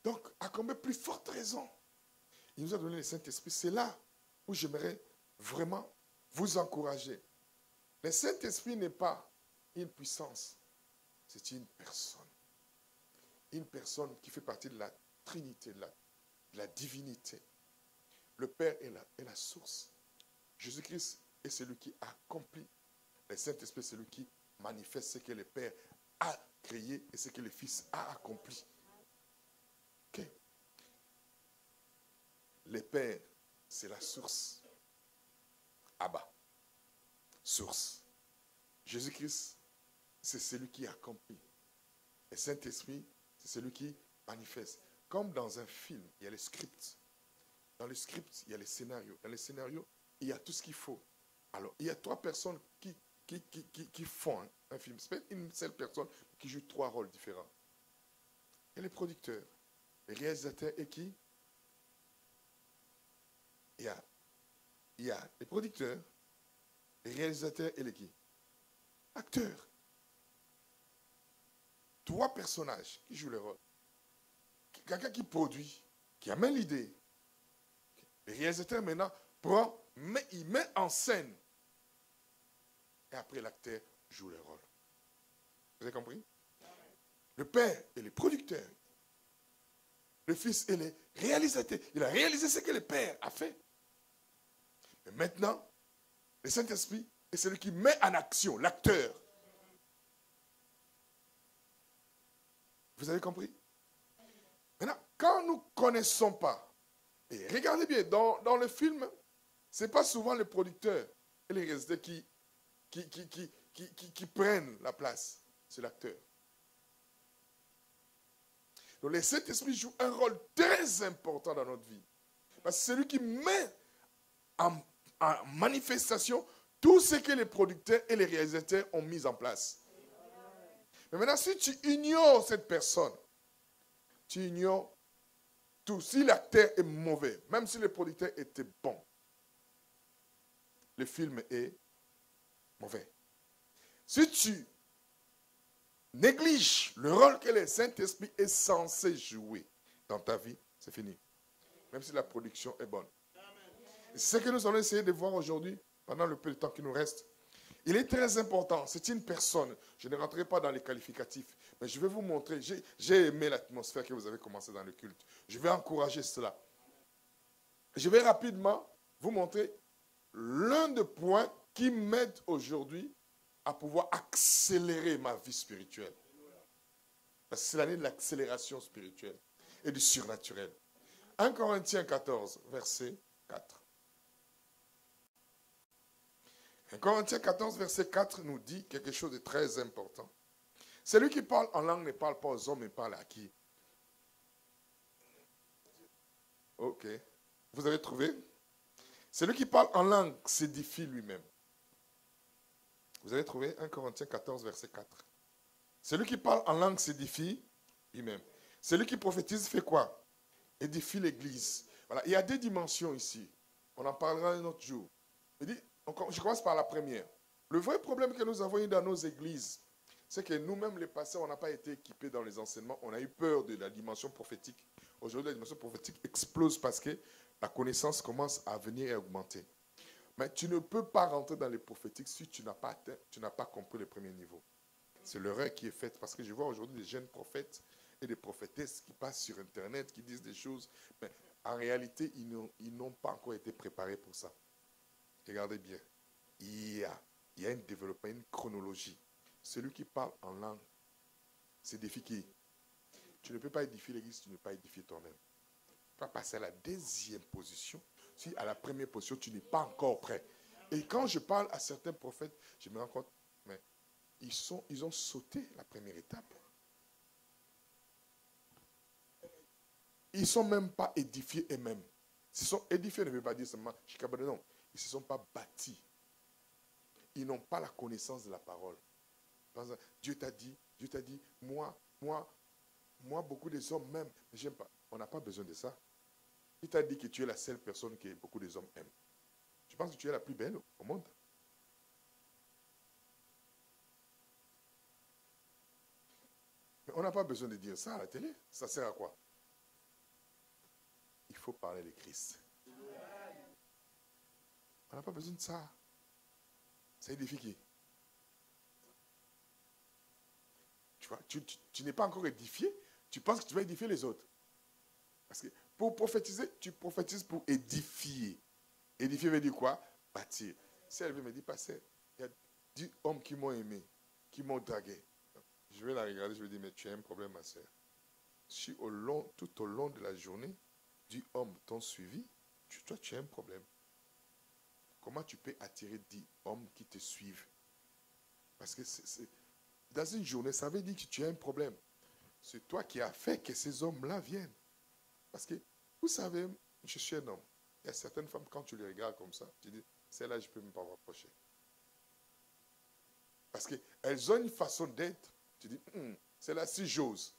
A: Donc, à combien plus forte raison, il nous a donné le Saint-Esprit. C'est là où j'aimerais vraiment vous encourager. Le Saint-Esprit n'est pas une puissance, c'est une personne. Une personne qui fait partie de la Trinité, de la divinité. Le Père est la source. Jésus-Christ est celui qui accomplit. Le Saint-Esprit est celui qui manifeste ce que le Père a créé et ce que le Fils a accompli. Ok. Le Père, c'est la source. Abba. Source. Jésus-Christ, c'est celui qui accomplit. Le Saint-Esprit, c'est celui qui manifeste. Comme dans un film, il y a le script. Dans le script, il y a les scénarios. Dans les scénarios, il y a tout ce qu'il faut. Alors, il y a 3 personnes qui font un film. C'est pas une seule personne qui joue 3 rôles différents. Il y a les producteurs, les réalisateurs et qui? Il y a les producteurs, les réalisateurs et les qui? Acteurs. 3 personnages qui jouent le rôle. Quelqu'un qui produit, qui amène l'idée. Le réalisateur maintenant prend, il met en scène. Et après l'acteur joue le rôle. Vous avez compris? Le père et les producteurs. Le fils et les réalisateurs. Il a réalisé ce que le père a fait. Et maintenant, le Saint-Esprit est celui qui met en action l'acteur. Vous avez compris? Maintenant, quand nous ne connaissons pas, et regardez bien, dans le film, ce n'est pas souvent les producteurs et les réalisateurs qui prennent la place. C'est l'acteur. Donc le Saint-Esprit joue un rôle très important dans notre vie. Parce que c'est lui qui met en manifestation tout ce que les producteurs et les réalisateurs ont mis en place. Mais maintenant, si tu ignores cette personne, tu ignores tout. Si l'acteur est mauvais, même si le producteur était bon, le film est mauvais. Si tu négliges le rôle que le Saint-Esprit est censé jouer dans ta vie, c'est fini. Même si la production est bonne. C'est ce que nous allons essayer de voir aujourd'hui, pendant le peu de temps qui nous reste. Il est très important, c'est une personne. Je ne rentrerai pas dans les qualificatifs, mais je vais vous montrer. J'ai aimé l'atmosphère que vous avez commencé dans le culte. Je vais encourager cela. Je vais rapidement vous montrer l'un des points qui m'aide aujourd'hui à pouvoir accélérer ma vie spirituelle. Parce que c'est l'année de l'accélération spirituelle et du surnaturel. 1 Corinthiens 14, verset 4. 1 Corinthiens 14, verset 4 nous dit quelque chose de très important. Celui qui parle en langue ne parle pas aux hommes, mais parle à qui? Ok. Vous avez trouvé? Celui qui parle en langue s'édifie lui-même. Vous avez trouvé 1 Corinthiens 14, verset 4. Celui qui parle en langue s'édifie lui-même. Celui qui prophétise fait quoi? Édifie l'église. Voilà, il y a deux dimensions ici. On en parlera un autre jour. Je commence par la première. Le vrai problème que nous avons eu dans nos églises, c'est que nous-mêmes, les pasteurs, on n'a pas été équipés dans les enseignements. On a eu peur de la dimension prophétique. Aujourd'hui, la dimension prophétique explose parce que la connaissance commence à venir et à augmenter. Mais tu ne peux pas rentrer dans les prophétiques si tu n'as pas compris le premier niveau. C'est l'erreur qui est faite parce que je vois aujourd'hui des jeunes prophètes et des prophétesses qui passent sur Internet, qui disent des choses, mais en réalité, ils n'ont pas encore été préparés pour ça. Regardez bien, il y a un développement, une chronologie. Celui qui parle en langue, c'est édifié qui? Tu ne peux pas édifier l'église si tu ne peux pas édifier toi-même. Tu vas passer à la deuxième position. Si à la première position, tu n'es pas encore prêt. Et quand je parle à certains prophètes, je me rends compte, mais ils ont sauté la première étape. Ils ne sont même pas édifiés eux-mêmes. S'ils sont édifiés, ne veut pas dire seulement, non. Ils ne se sont pas bâtis. Ils n'ont pas la connaissance de la parole. Par exemple, Dieu t'a dit, moi, beaucoup des hommes m'aiment, mais j'aime pas. On n'a pas besoin de ça. Il t'a dit que tu es la seule personne que beaucoup des hommes aiment. Tu penses que tu es la plus belle au monde? Mais on n'a pas besoin de dire ça à la télé. Ça sert à quoi? Il faut parler de Christ. On n'a pas besoin de ça. Ça édifie qui? Tu vois, tu n'es pas encore édifié. Tu penses que tu vas édifier les autres. Parce que pour prophétiser, tu prophétises pour édifier. Édifier veut dire quoi? Bâtir. Si elle veut me dire, pasteur, il y a 10 hommes qui m'ont aimé, qui m'ont dragué. Je vais la regarder, je vais dire, mais tu as un problème, ma soeur. Si tout au long de la journée, 10 hommes t'ont suivi, toi, tu as un problème. Comment tu peux attirer 10 hommes qui te suivent? Parce que dans une journée, ça veut dire que tu as un problème. C'est toi qui as fait que ces hommes-là viennent. Parce que, vous savez, je suis un homme. Il y a certaines femmes, quand tu les regardes comme ça, tu dis, celle-là, je ne peux même pas m'approcher. Parce qu'elles ont une façon d'être. Tu dis, celle-là, si j'ose.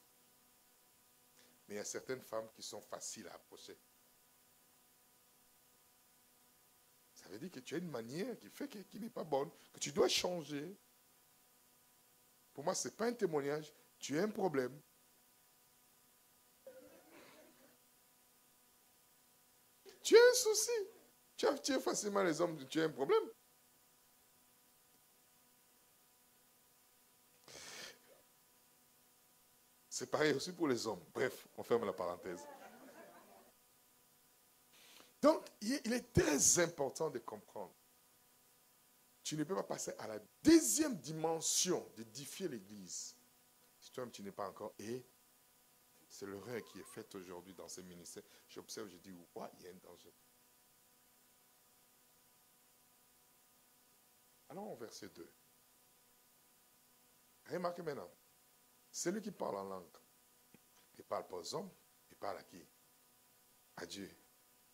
A: Mais il y a certaines femmes qui sont faciles à approcher. Ça veut dire que tu as une manière qui n'est pas bonne, que tu dois changer. Pour moi, ce n'est pas un témoignage. Tu as un problème. Tu as un souci. Tu attires facilement les hommes, tu as un problème. C'est pareil aussi pour les hommes. Bref, on ferme la parenthèse. Donc, il est très important de comprendre. Tu ne peux pas passer à la deuxième dimension d'édifier l'Église. Si toi-même tu n'es pas encore. Et c'est l'erreur qui est faite aujourd'hui dans ces ministères. J'observe, je dis, ouais, il y a un danger. Allons au verset 2. Remarquez maintenant. Celui qui parle en langue, il ne parle pas aux hommes, il parle à qui? À Dieu.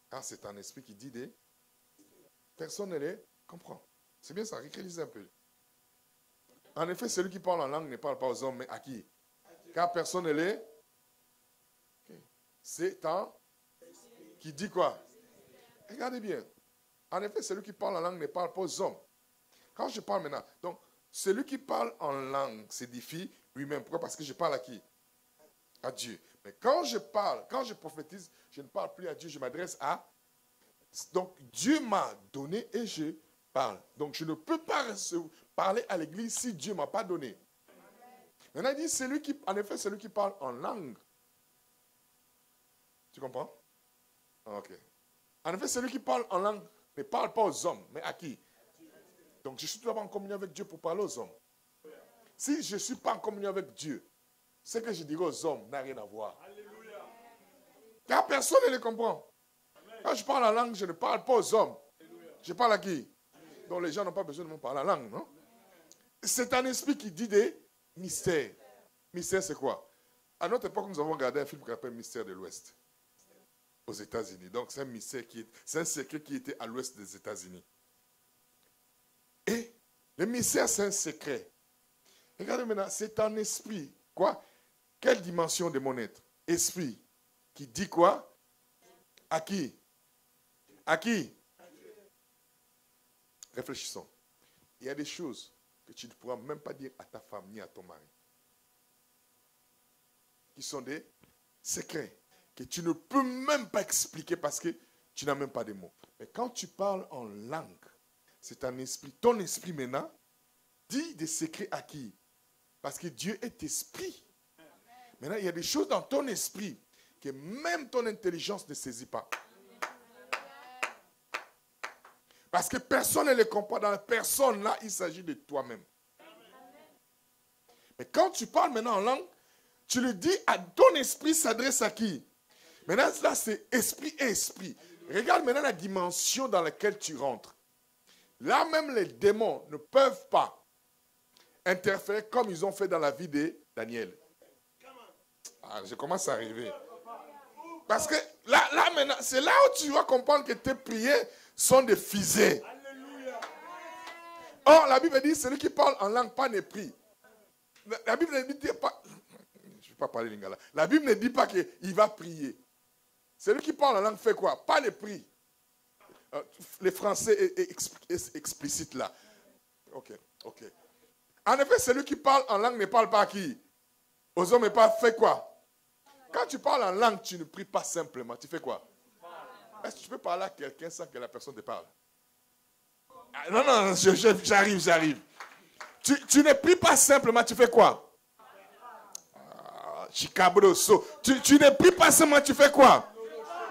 A: Car c'est un esprit qui dit des... Personne ne les comprend. C'est bien ça, réalisez un peu. En effet, celui qui parle en langue ne parle pas aux hommes, mais à qui? Car personne ne l'est. Okay. C'est un qui dit quoi? Regardez bien. En effet, celui qui parle en langue ne parle pas aux hommes. Quand je parle maintenant, donc, celui qui parle en langue s'édifie lui-même. Pourquoi? Parce que je parle à qui? À Dieu. Mais quand je parle, quand je prophétise, je ne parle plus à Dieu, je m'adresse à... Donc, Dieu m'a donné et je parle. Donc, je ne peux pas parler à l'église si Dieu ne m'a pas donné. Maintenant, il dit, en effet, celui qui parle en langue. Tu comprends? Ok. En effet, celui qui parle en langue ne parle pas aux hommes, mais à qui? Donc, je suis tout d'abord en communion avec Dieu pour parler aux hommes. Si je ne suis pas en communion avec Dieu, ce que je dirai aux hommes n'a rien à voir. Alléluia. Car personne ne les comprend. Quand je parle en langue, je ne parle pas aux hommes. Je parle à qui? Donc, les gens n'ont pas besoin de me parler en langue, non? C'est un esprit qui dit des mystères. Mystère, c'est quoi? À notre époque, nous avons regardé un film qui s'appelle Mystère de l'Ouest, aux États-Unis. Donc, c'est un mystère c'est un secret qui était à l'ouest des États-Unis. Et le mystère, c'est un secret. Regardez maintenant, c'est un esprit. Quoi? Quelle dimension de mon être? Esprit. Qui dit quoi? À qui? À qui? Réfléchissons. Il y a des choses que tu ne pourras même pas dire à ta femme ni à ton mari. Qui sont des secrets que tu ne peux même pas expliquer parce que tu n'as même pas de mots. Mais quand tu parles en langue, c'est un esprit. Ton esprit maintenant dit des secrets à qui? Parce que Dieu est esprit. Maintenant, il y a des choses dans ton esprit que même ton intelligence ne saisit pas. Parce que personne ne les comprend. Dans la personne là, il s'agit de toi-même. Mais quand tu parles maintenant en langue, tu le dis à ton esprit s'adresse à qui? Maintenant, là, c'est esprit et esprit. Regarde maintenant la dimension dans laquelle tu rentres. Là, même les démons ne peuvent pas interférer comme ils ont fait dans la vie de Daniel. Ah, je commence à arriver. Parce que là maintenant, c'est là où tu vas comprendre que tes prières sont des fusées. Or, la Bible dit, celui qui parle en langue pas n'est pris. La Bible ne dit pas, je ne vais pas parler lingala. La Bible ne dit pas qu'il va prier. Celui qui parle en langue fait quoi? Pas les prix. Les Français est explicite là. Ok. En effet, celui qui parle en langue ne parle pas à qui? Aux hommes, mais pas fait quoi? Quand tu parles en langue, tu ne pries pas simplement. Tu fais quoi? Est-ce que tu peux parler à quelqu'un sans que la personne te parle? Ah, non, j'arrive. Tu ne pries pas simplement, tu fais quoi? Chicabroso. Tu ne pries pas simplement, tu fais quoi?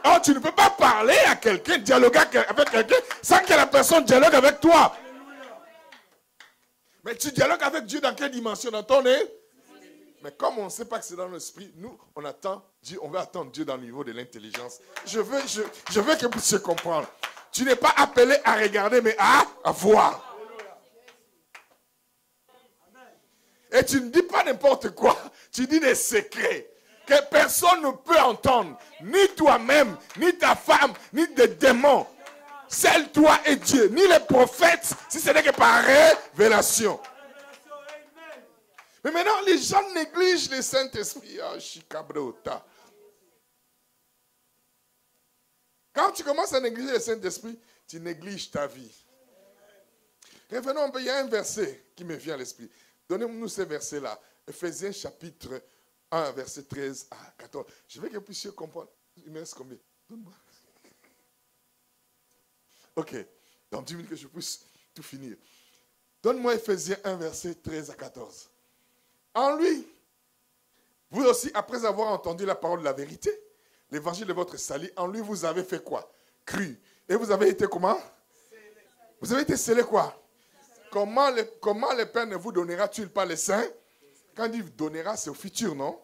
A: Oh, tu ne peux pas parler à quelqu'un, dialoguer avec quelqu'un sans que la personne dialogue avec toi. Mais tu dialogues avec Dieu dans quelle dimension? Dans ton nez? Mais comme on ne sait pas que c'est dans l'esprit, nous, on veut attendre Dieu dans le niveau de l'intelligence. Je veux que vous puissiez comprendre. Tu n'es pas appelé à regarder, mais à voir. Et tu ne dis pas n'importe quoi. Tu dis des secrets que personne ne peut entendre. Ni toi-même, ni ta femme, ni des démons. Seul toi et Dieu. Ni les prophètes, si ce n'est que par révélation. Mais maintenant, les gens négligent le Saint-Esprit. Quand tu commences à négliger le Saint-Esprit, tu négliges ta vie. Revenons un peu, il y a un verset qui me vient à l'esprit. Donnez-nous ce verset-là. Ephésiens chapitre 1, verset 13 à 14. Je veux que vous puissiez comprendre. Il me reste combien? Donne-moi. Ok. Dans 10 minutes que je puisse tout finir. Donne-moi Ephésiens 1, verset 13 à 14. En lui, vous aussi, après avoir entendu la parole de la vérité, l'évangile de votre salut, en lui, vous avez fait quoi? Cru. Et vous avez été comment? Vous avez été scellé quoi? Comment le Père ne vous donnera-t-il pas les saints? Quand il dit donnera, c'est au futur, non?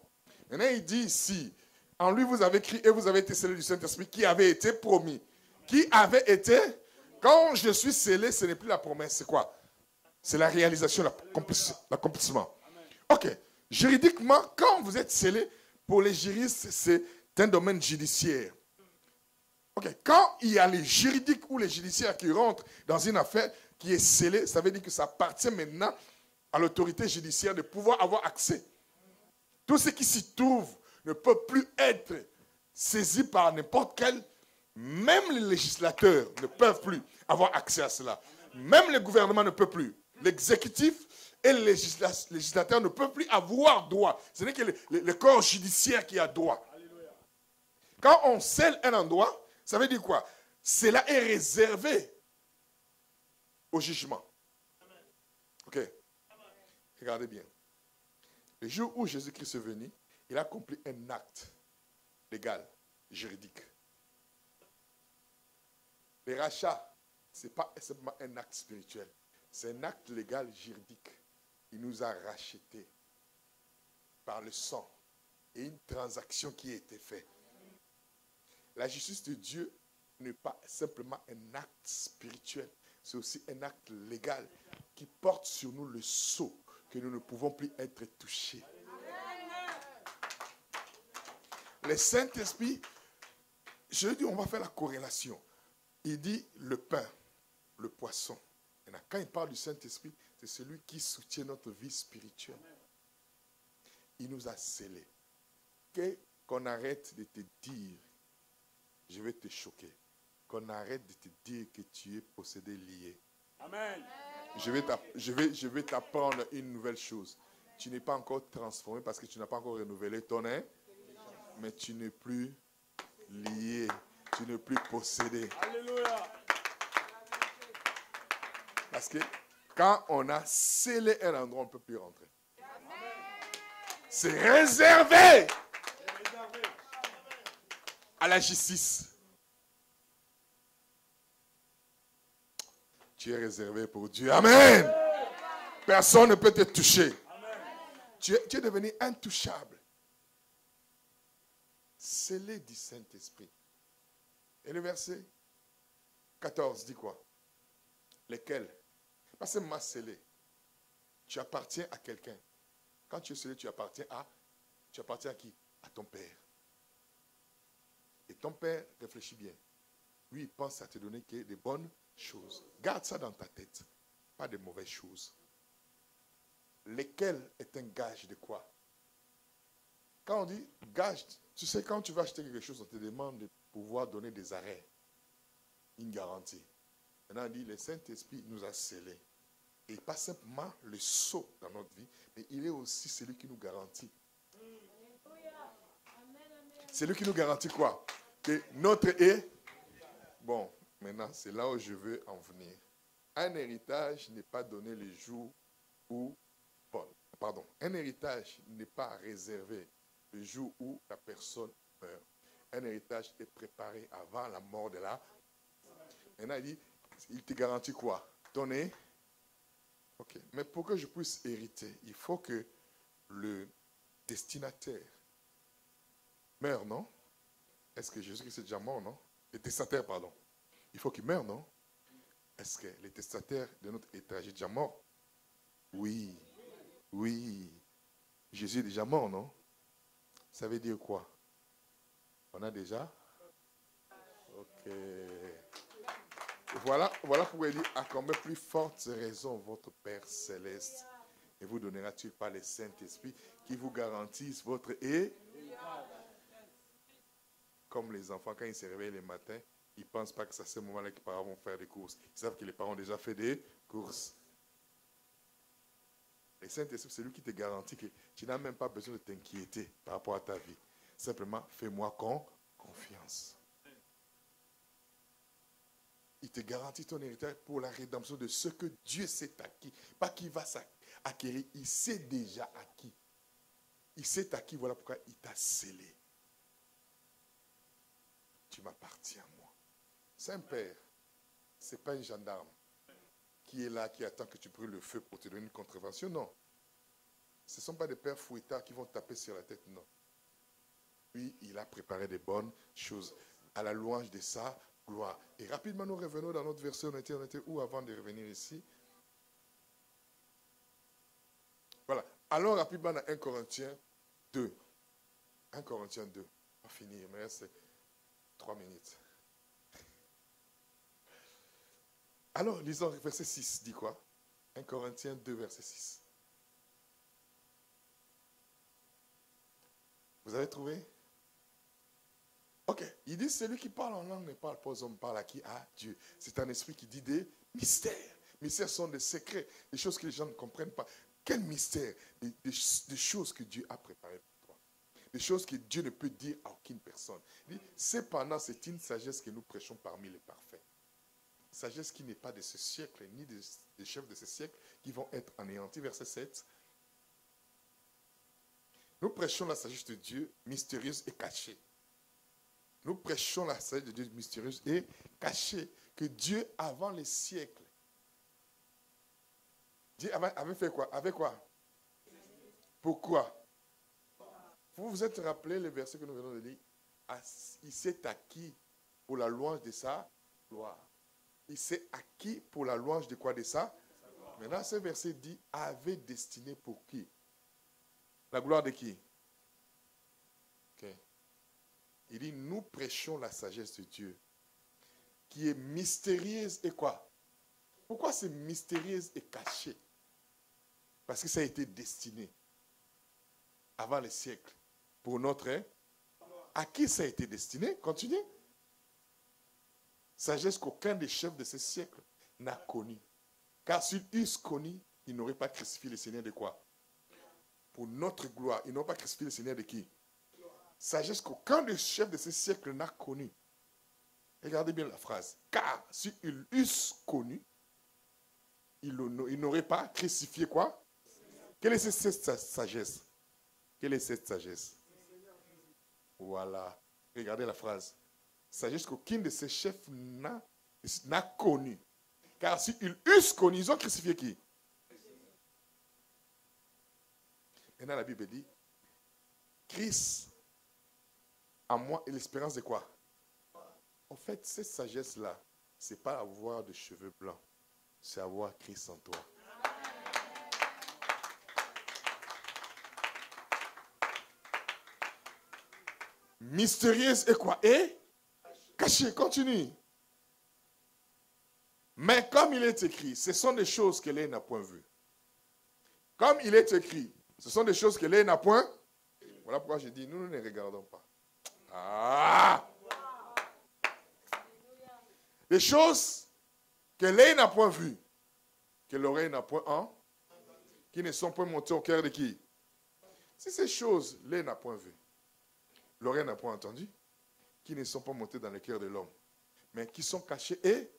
A: Maintenant, il dit ici, en lui, vous avez cru et vous avez été scellé du Saint-Esprit qui avait été promis. Qui avait été? Quand je suis scellé, ce n'est plus la promesse, c'est quoi? C'est la réalisation, l'accomplissement. Ok. Juridiquement, quand vous êtes scellé, pour les juristes, c'est un domaine judiciaire. Ok. Quand il y a les juridiques ou les judiciaires qui rentrent dans une affaire, qui est scellé, ça veut dire que ça appartient maintenant à l'autorité judiciaire de pouvoir avoir accès. Tout ce qui s'y trouve ne peut plus être saisi par n'importe quel. Même les législateurs ne peuvent plus avoir accès à cela. Même le gouvernement ne peut plus. L'exécutif et le législateur ne peuvent plus avoir droit. Ce n'est que le corps judiciaire qui a droit. Quand on scelle un endroit, ça veut dire quoi? Cela est réservé au jugement. Ok. Regardez bien. Le jour où Jésus-Christ est venu, il a accompli un acte légal, juridique. Le rachat, ce n'est pas simplement un acte spirituel. C'est un acte légal, juridique. Il nous a rachetés par le sang et une transaction qui a été faite. La justice de Dieu n'est pas simplement un acte spirituel. C'est aussi un acte légal qui porte sur nous le sceau que nous ne pouvons plus être touchés. Le Saint-Esprit, je dis, on va faire la corrélation. Il dit le pain, le poisson. Et quand il parle du Saint-Esprit, c'est celui qui soutient notre vie spirituelle. Il nous a scellés. Qu'on arrête de te dire, je vais te choquer. Qu'on arrête de te dire que tu es possédé, lié. Amen. Je vais t'apprendre une nouvelle chose. Tu n'es pas encore transformé parce que tu n'as pas encore renouvelé ton âme, mais tu n'es plus lié. Tu n'es plus possédé. Alléluia. Parce que quand on a scellé un endroit, on ne peut plus rentrer. C'est réservé à la justice. Tu es réservé pour Dieu. Amen. Personne ne peut te toucher. Tu es devenu intouchable. Scellé du Saint-Esprit. Et le verset 14 dit quoi? Lesquels? Pas seulement scellé. Tu appartiens à quelqu'un. Quand tu es scellé, tu appartiens à qui? À ton Père. Et ton Père réfléchit bien. Lui, il pense à te donner des bonnes choses. Garde ça dans ta tête. Pas de mauvaises choses. Lesquels est un gage de quoi? Quand on dit gage, tu sais, quand tu vas acheter quelque chose, on te demande de pouvoir donner des arrêts. Une garantie. Maintenant, on dit, le Saint-Esprit nous a scellés. Et pas simplement le sceau dans notre vie, mais il est aussi celui qui nous garantit. C'est lui qui nous garantit quoi? Que notre est... Bon, maintenant, c'est là où je veux en venir. Un héritage n'est pas donné le jour où... Pardon, un héritage n'est pas réservé le jour où la personne meurt. Un héritage est préparé avant la mort de la... Maintenant, il dit, il te garantit quoi? Donner. Ok. Mais pour que je puisse hériter, il faut que le destinataire meure, non? Est-ce que Jésus-Christ est déjà mort, non? Le testataire, pardon. Il faut qu'il meure, non? Est-ce que le testataire de notre héritage est déjà mort? Oui. Oui. Jésus est déjà mort, non? Ça veut dire quoi? On a déjà? Ok. Voilà pourquoi il dit, à combien plus fortes raisons votre Père Céleste ne vous donnera-t-il pas le Saint-Esprit qui vous garantisse votre et comme les enfants, quand ils se réveillent le matin, ils ne pensent pas que c'est à ce moment-là que les parents vont faire des courses. Ils savent que les parents ont déjà fait des courses. Le Saint-Esprit, c'est lui qui te garantit que tu n'as même pas besoin de t'inquiéter par rapport à ta vie. Simplement, fais-moi confiance. Il te garantit ton héritage pour la rédemption de ce que Dieu s'est acquis. Pas qu'il va s'acquérir, il s'est déjà acquis. Il s'est acquis, voilà pourquoi il t'a scellé. Tu m'appartiens, moi. Saint-Père, ce n'est pas un gendarme qui est là, qui attend que tu brûles le feu pour te donner une contravention, non. Ce ne sont pas des pères fouettards qui vont taper sur la tête, non. Lui, il a préparé des bonnes choses à la louange de sa gloire. Et rapidement, nous revenons dans notre verset. On était où avant de revenir ici? Voilà. Allons rapidement dans 1 Corinthiens 2. 1 Corinthiens 2. On va finir, mais c'est 3 minutes. Alors, lisons verset 6, dit quoi? 1 Corinthiens 2, verset 6. Vous avez trouvé? Ok, il dit, celui qui parle en langue ne parle pas aux hommes, parle à qui? À Dieu. C'est un esprit qui dit des mystères. Mystères sont des secrets, des choses que les gens ne comprennent pas. Quel mystère? Des choses que Dieu a préparées pour toi. Des choses que Dieu ne peut dire à aucune personne. Il dit, cependant, c'est une sagesse que nous prêchons parmi les parfaits. Sagesse qui n'est pas de ce siècle, ni des chefs de ce siècle, qui vont être anéantis. Verset 7. Nous prêchons la sagesse de Dieu, mystérieuse et cachée. Nous prêchons la sagesse de Dieu mystérieuse et cachée, que Dieu, avant les siècles, Dieu avait fait quoi? Avec quoi? Pourquoi? Vous vous êtes rappelé le verset que nous venons de lire? Il s'est acquis pour la louange de sa gloire. Il s'est acquis pour la louange de quoi? De ça. Maintenant, ce verset dit, avait destiné pour qui? La gloire de qui? Okay. Il dit, nous prêchons la sagesse de Dieu, qui est mystérieuse et quoi? Pourquoi c'est mystérieuse et cachée? Parce que ça a été destiné avant les siècles pour notre... À qui ça a été destiné? Continuez. Sagesse qu'aucun des chefs de ce siècle n'a connue. Car s'ils eussent connu, ils n'auraient pas crucifié le Seigneur de quoi? Pour notre gloire. Ils n'auraient pas crucifié le Seigneur de qui? Sagesse qu'aucun des chefs de ce siècle n'a connue. Regardez bien la phrase. Car s'ils eussent connu, ils n'auraient pas crucifié quoi? Quelle est cette sagesse? Quelle est cette sagesse? Voilà. Regardez la phrase. Sagesse qu'aucun de ces chefs n'a connu. Car s'ils eussent connu, ils ont crucifié qui? Maintenant, la Bible dit, Christ en moi est l'espérance de quoi? En fait, cette sagesse-là, ce n'est pas avoir de cheveux blancs, c'est avoir Christ en toi. Mystérieuse et quoi? Et cachée, continue. Mais comme il est écrit, ce sont des choses que l'œil n'a point vues. Comme il est écrit, ce sont des choses que l'œil n'a point. Voilà pourquoi je dis, nous ne les regardons pas. Ah! Des choses que l'œil n'a point vues, que l'oreille n'a point en, qui ne sont point montées au cœur de qui? Si ces choses, l'œil n'a point vu, l'oreille n'a point entendu, qui ne sont pas montées dans le cœur de l'homme, mais qui sont cachées et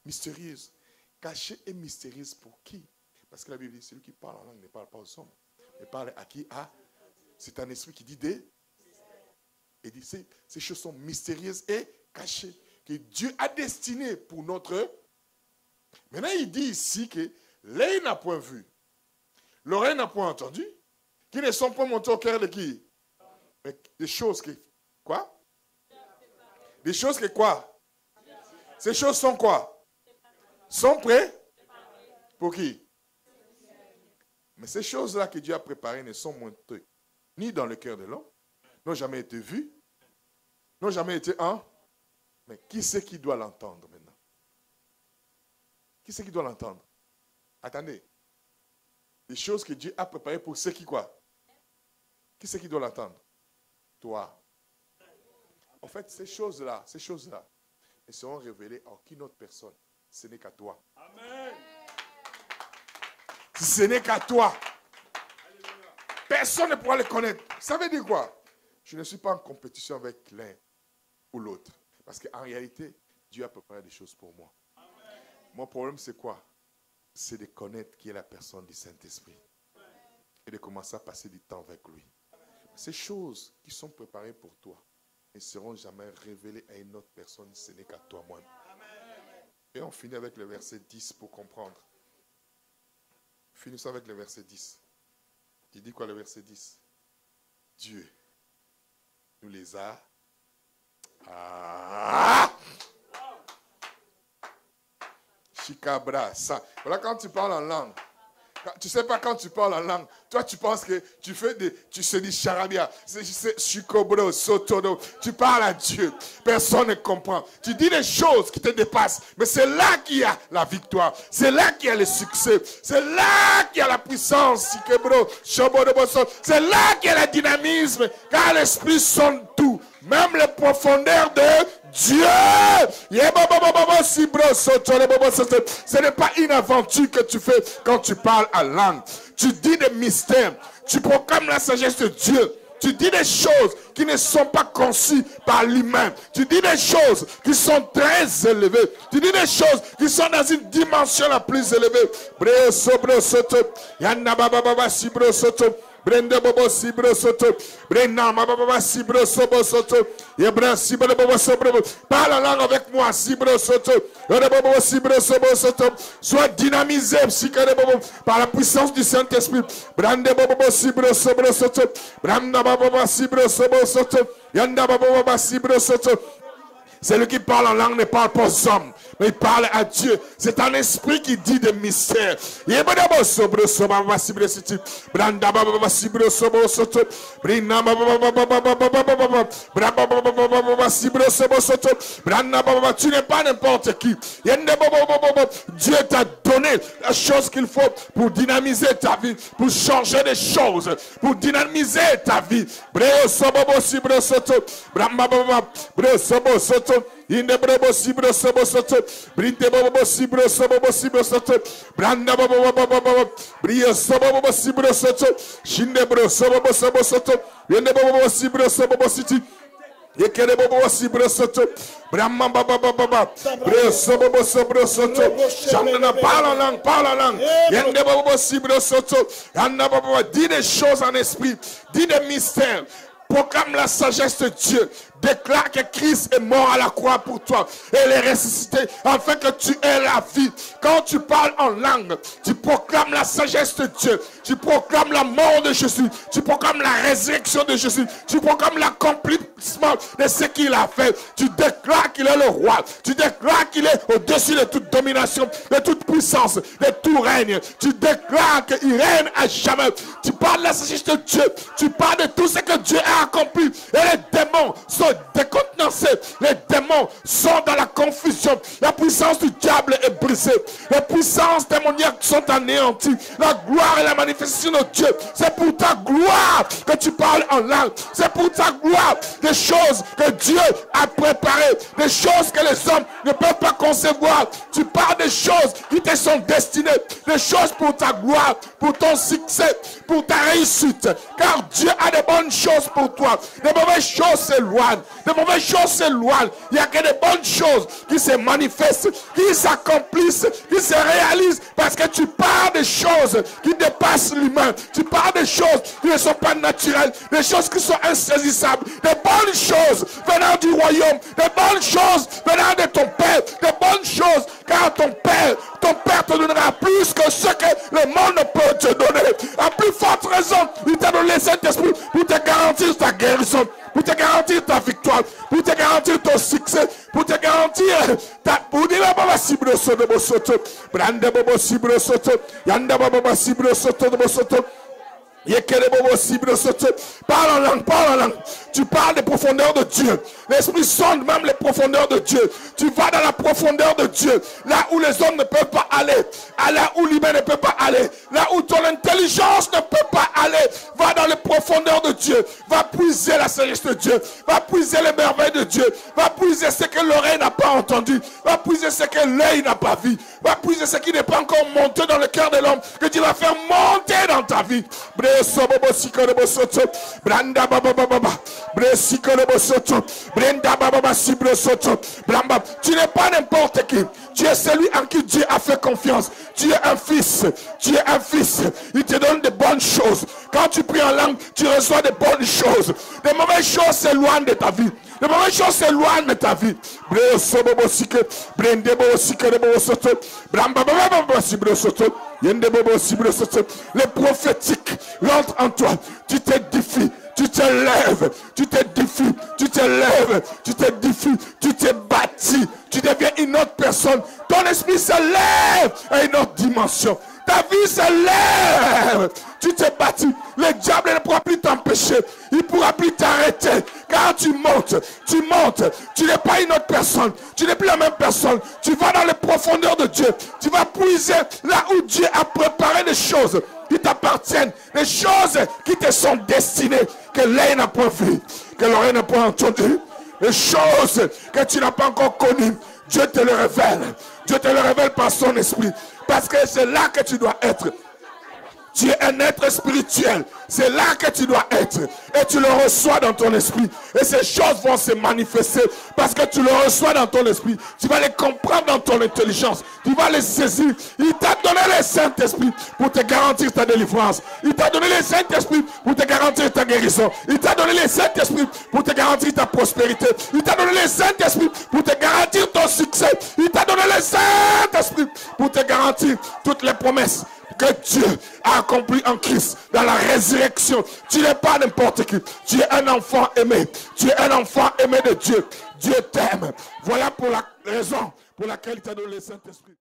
A: mystérieuses. Cachées et mystérieuses pour qui? Parce que la Bible dit, celui qui parle en langue ne parle pas aux hommes, mais parle à qui? C'est un esprit qui dit des. Et dit, ces choses sont mystérieuses et cachées, que Dieu a destinées pour notre. Maintenant, il dit ici que l'œil n'a point vu, l'oreille n'a point entendu, qui ne sont pas montées au cœur de qui? Mais des choses que. Quoi? Des choses que quoi? Ces choses sont quoi? Sont prêts? Pour qui? Mais ces choses-là que Dieu a préparées ne sont montées ni dans le cœur de l'homme, n'ont jamais été vues, n'ont jamais été un. Mais qui c'est qui doit l'entendre maintenant? Qui c'est qui doit l'entendre? Attendez. Les choses que Dieu a préparées pour ceux qui quoi? Qui c'est qui doit l'entendre? Toi. En fait, ces choses-là, elles seront révélées à aucune autre personne. Ce n'est qu'à toi. Amen. Si ce n'est qu'à toi, personne ne pourra le connaître. Ça veut dire quoi? Je ne suis pas en compétition avec l'un ou l'autre. Parce qu'en réalité, Dieu a préparé des choses pour moi. Amen. Mon problème, c'est quoi? C'est de connaître qui est la personne du Saint-Esprit. Et de commencer à passer du temps avec lui. Ces choses qui sont préparées pour toi ne seront jamais révélées à une autre personne, ce n'est qu'à toi-même. Et on finit avec le verset 10 pour comprendre. Finissons avec le verset 10. Il dit quoi le verset 10? Dieu nous les a. Chikabra, ça. Voilà quand tu parles en langue. Tu sais pas quand tu parles en langue, toi tu penses que tu se dis charabia, chikobro, sotodo, tu parles à Dieu, personne ne comprend. Tu dis des choses qui te dépassent, mais c'est là qu'il y a la victoire, c'est là qu'il y a le succès, c'est là qu'il y a la puissance, c'est là qu'il y a le dynamisme, car l'esprit sonde tout, même les profondeurs de Dieu. Ce n'est pas une aventure que tu fais quand tu parles en langue. Tu dis des mystères. Tu proclames la sagesse de Dieu. Tu dis des choses qui ne sont pas conçues par l'humain. Tu dis des choses qui sont très élevées. Tu dis des choses qui sont dans une dimension la plus élevée. Brenda bobo sibro soto, Brenda mababa sibro sobo soto, Yebra sibro bobo sobo. Parle la langue avec moi, sibro soto, bobo sibro sobo soto. Sois dynamisé, par la puissance du Saint-Esprit. Branda bobo sibro sobo soto, Branda baba sibro sobo soto, Yanda baba sibro soto. Celui qui parle en langue ne parle pas aux hommes, mais il parle à Dieu. C'est un esprit qui dit des mystères. Tu n'es pas n'importe qui. Dieu t'a donné la chose qu'il faut pour dynamiser ta vie, pour changer des choses, pour dynamiser ta vie. Inde bobo sibro sobo soto, brinde bobo sibro sobo soto, branda bobo brio sobo sibro soto, shinde bro sobo soto, inde bobo sibro sobo city. Yekere bobo sibro soto, brahma baba brio sobo soto, chandana parle en langue, yende bobo sibro soto, anda bobo, dis des choses en esprit, dis des mystères. Proclame la sagesse de Dieu. Déclare que Christ est mort à la croix pour toi. Et il est ressuscité afin que tu aies la vie. Quand tu parles en langue, tu proclames la sagesse de Dieu. Tu proclames la mort de Jésus. Tu proclames la résurrection de Jésus. Tu proclames l'accomplissement de ce qu'il a fait. Tu déclares qu'il est le roi. Tu déclares qu'il est au-dessus de toute domination, de toute puissance, de tout règne. Tu déclares qu'il règne à jamais. Tu parles de la sagesse de Dieu. Tu parles de tout ce que Dieu a accompli. Et les démons sont décontenancés. Les démons sont dans la confusion. La puissance du diable est brisée. Les puissances démoniaques sont anéanties. La gloire et la manifestation de Dieu. C'est pour ta gloire que tu parles en langue. C'est pour ta gloire des choses que Dieu a préparées. Des choses que les hommes ne peuvent pas concevoir. Tu parles des choses qui te sont destinées. Des choses pour ta gloire, pour ton succès, pour ta réussite. Car Dieu a de bonnes choses pour toi. Les mauvaises choses s'éloignent. Les mauvaises choses s'éloignent. Il n'y a que des bonnes choses qui se manifestent, qui s'accomplissent, qui se réalisent. Parce que tu parles des choses qui dépassent l'humain. Tu parles des choses qui ne sont pas naturelles. Des choses qui sont insaisissables. Des bonnes choses venant du royaume. Des bonnes choses venant de ton Père. Des bonnes choses. Car ton Père te donnera plus que ce que le monde ne peut te donner. À plus forte raison, il t'a donné cet esprit pour te garantir ta guérison, pour te garantir ta victoire, pour te garantir ton succès, pour te garantir ta... Pour dire baba sibro soto de soto, brande bobo sibro soto, yanda baba sibro soto de soto. Parle en langue, parle en langue. Tu parles des profondeurs de Dieu. L'esprit sonde même les profondeurs de Dieu. Tu vas dans la profondeur de Dieu. Là où les hommes ne peuvent pas aller. Là où l'humain ne peut pas aller. Là où ton intelligence ne peut pas aller. Va dans les profondeurs de Dieu. Va puiser la sagesse de Dieu. Va puiser les merveilles de Dieu. Va puiser ce que l'oreille n'a pas entendu. Va puiser ce que l'œil n'a pas vu. Va puiser ce qui n'est pas encore monté dans le cœur de l'homme. Que tu vas faire monter dans ta vie. Branda baba baba, Brenda baba sibro soto, Bramba. Tu n'es pas n'importe qui. Tu es celui en qui Dieu a fait confiance. Tu es un fils. Tu es un fils. Il te donne de bonnes choses. Quand tu pries en langue, tu reçois de bonnes choses. Les mauvaises choses s'éloignent de ta vie. Les mauvaises choses s'éloignent de ta vie. Les prophétiques l'entrent en toi. Tu t'édifies. Tu te lèves, tu t'édifies, tu te lèves, tu t'édifies, tu t'es bâti, tu deviens une une autre personne. Ton esprit se lève à une autre dimension. Ta vie se lève. Tu t'es battu. Le diable ne pourra plus t'empêcher. Il ne pourra plus t'arrêter. Car tu montes. Tu montes. Tu n'es pas une autre personne. Tu n'es plus la même personne. Tu vas dans les profondeurs de Dieu. Tu vas puiser là où Dieu a préparé des choses qui t'appartiennent. Des choses qui te sont destinées. Que l'œil n'a pas vu. Que l'oreille n'a pas entendu. Les choses que tu n'as pas encore connues. Dieu te le révèle. Dieu te le révèle par son esprit. Parce que c'est là que tu dois être. Tu es un être spirituel. C'est là que tu dois être. Et tu le reçois dans ton esprit. Et ces choses vont se manifester. Parce que tu le reçois dans ton esprit. Tu vas les comprendre dans ton intelligence. Tu vas les saisir. Il t'a donné le Saint-Esprit pour te garantir ta délivrance. Il t'a donné le Saint-Esprit pour te garantir ta guérison. Il t'a donné le Saint-Esprit pour te garantir ta prospérité. Il t'a donné le Saint-Esprit pour te garantir ton succès. Il t'a donné le Saint-Esprit pour te garantir toutes les promesses que Dieu a accompli en Christ dans la résurrection. Tu n'es pas n'importe qui. Tu es un enfant aimé. Tu es un enfant aimé de Dieu. Dieu t'aime. Voilà pour la raison pour laquelle il t'a donné le Saint-Esprit.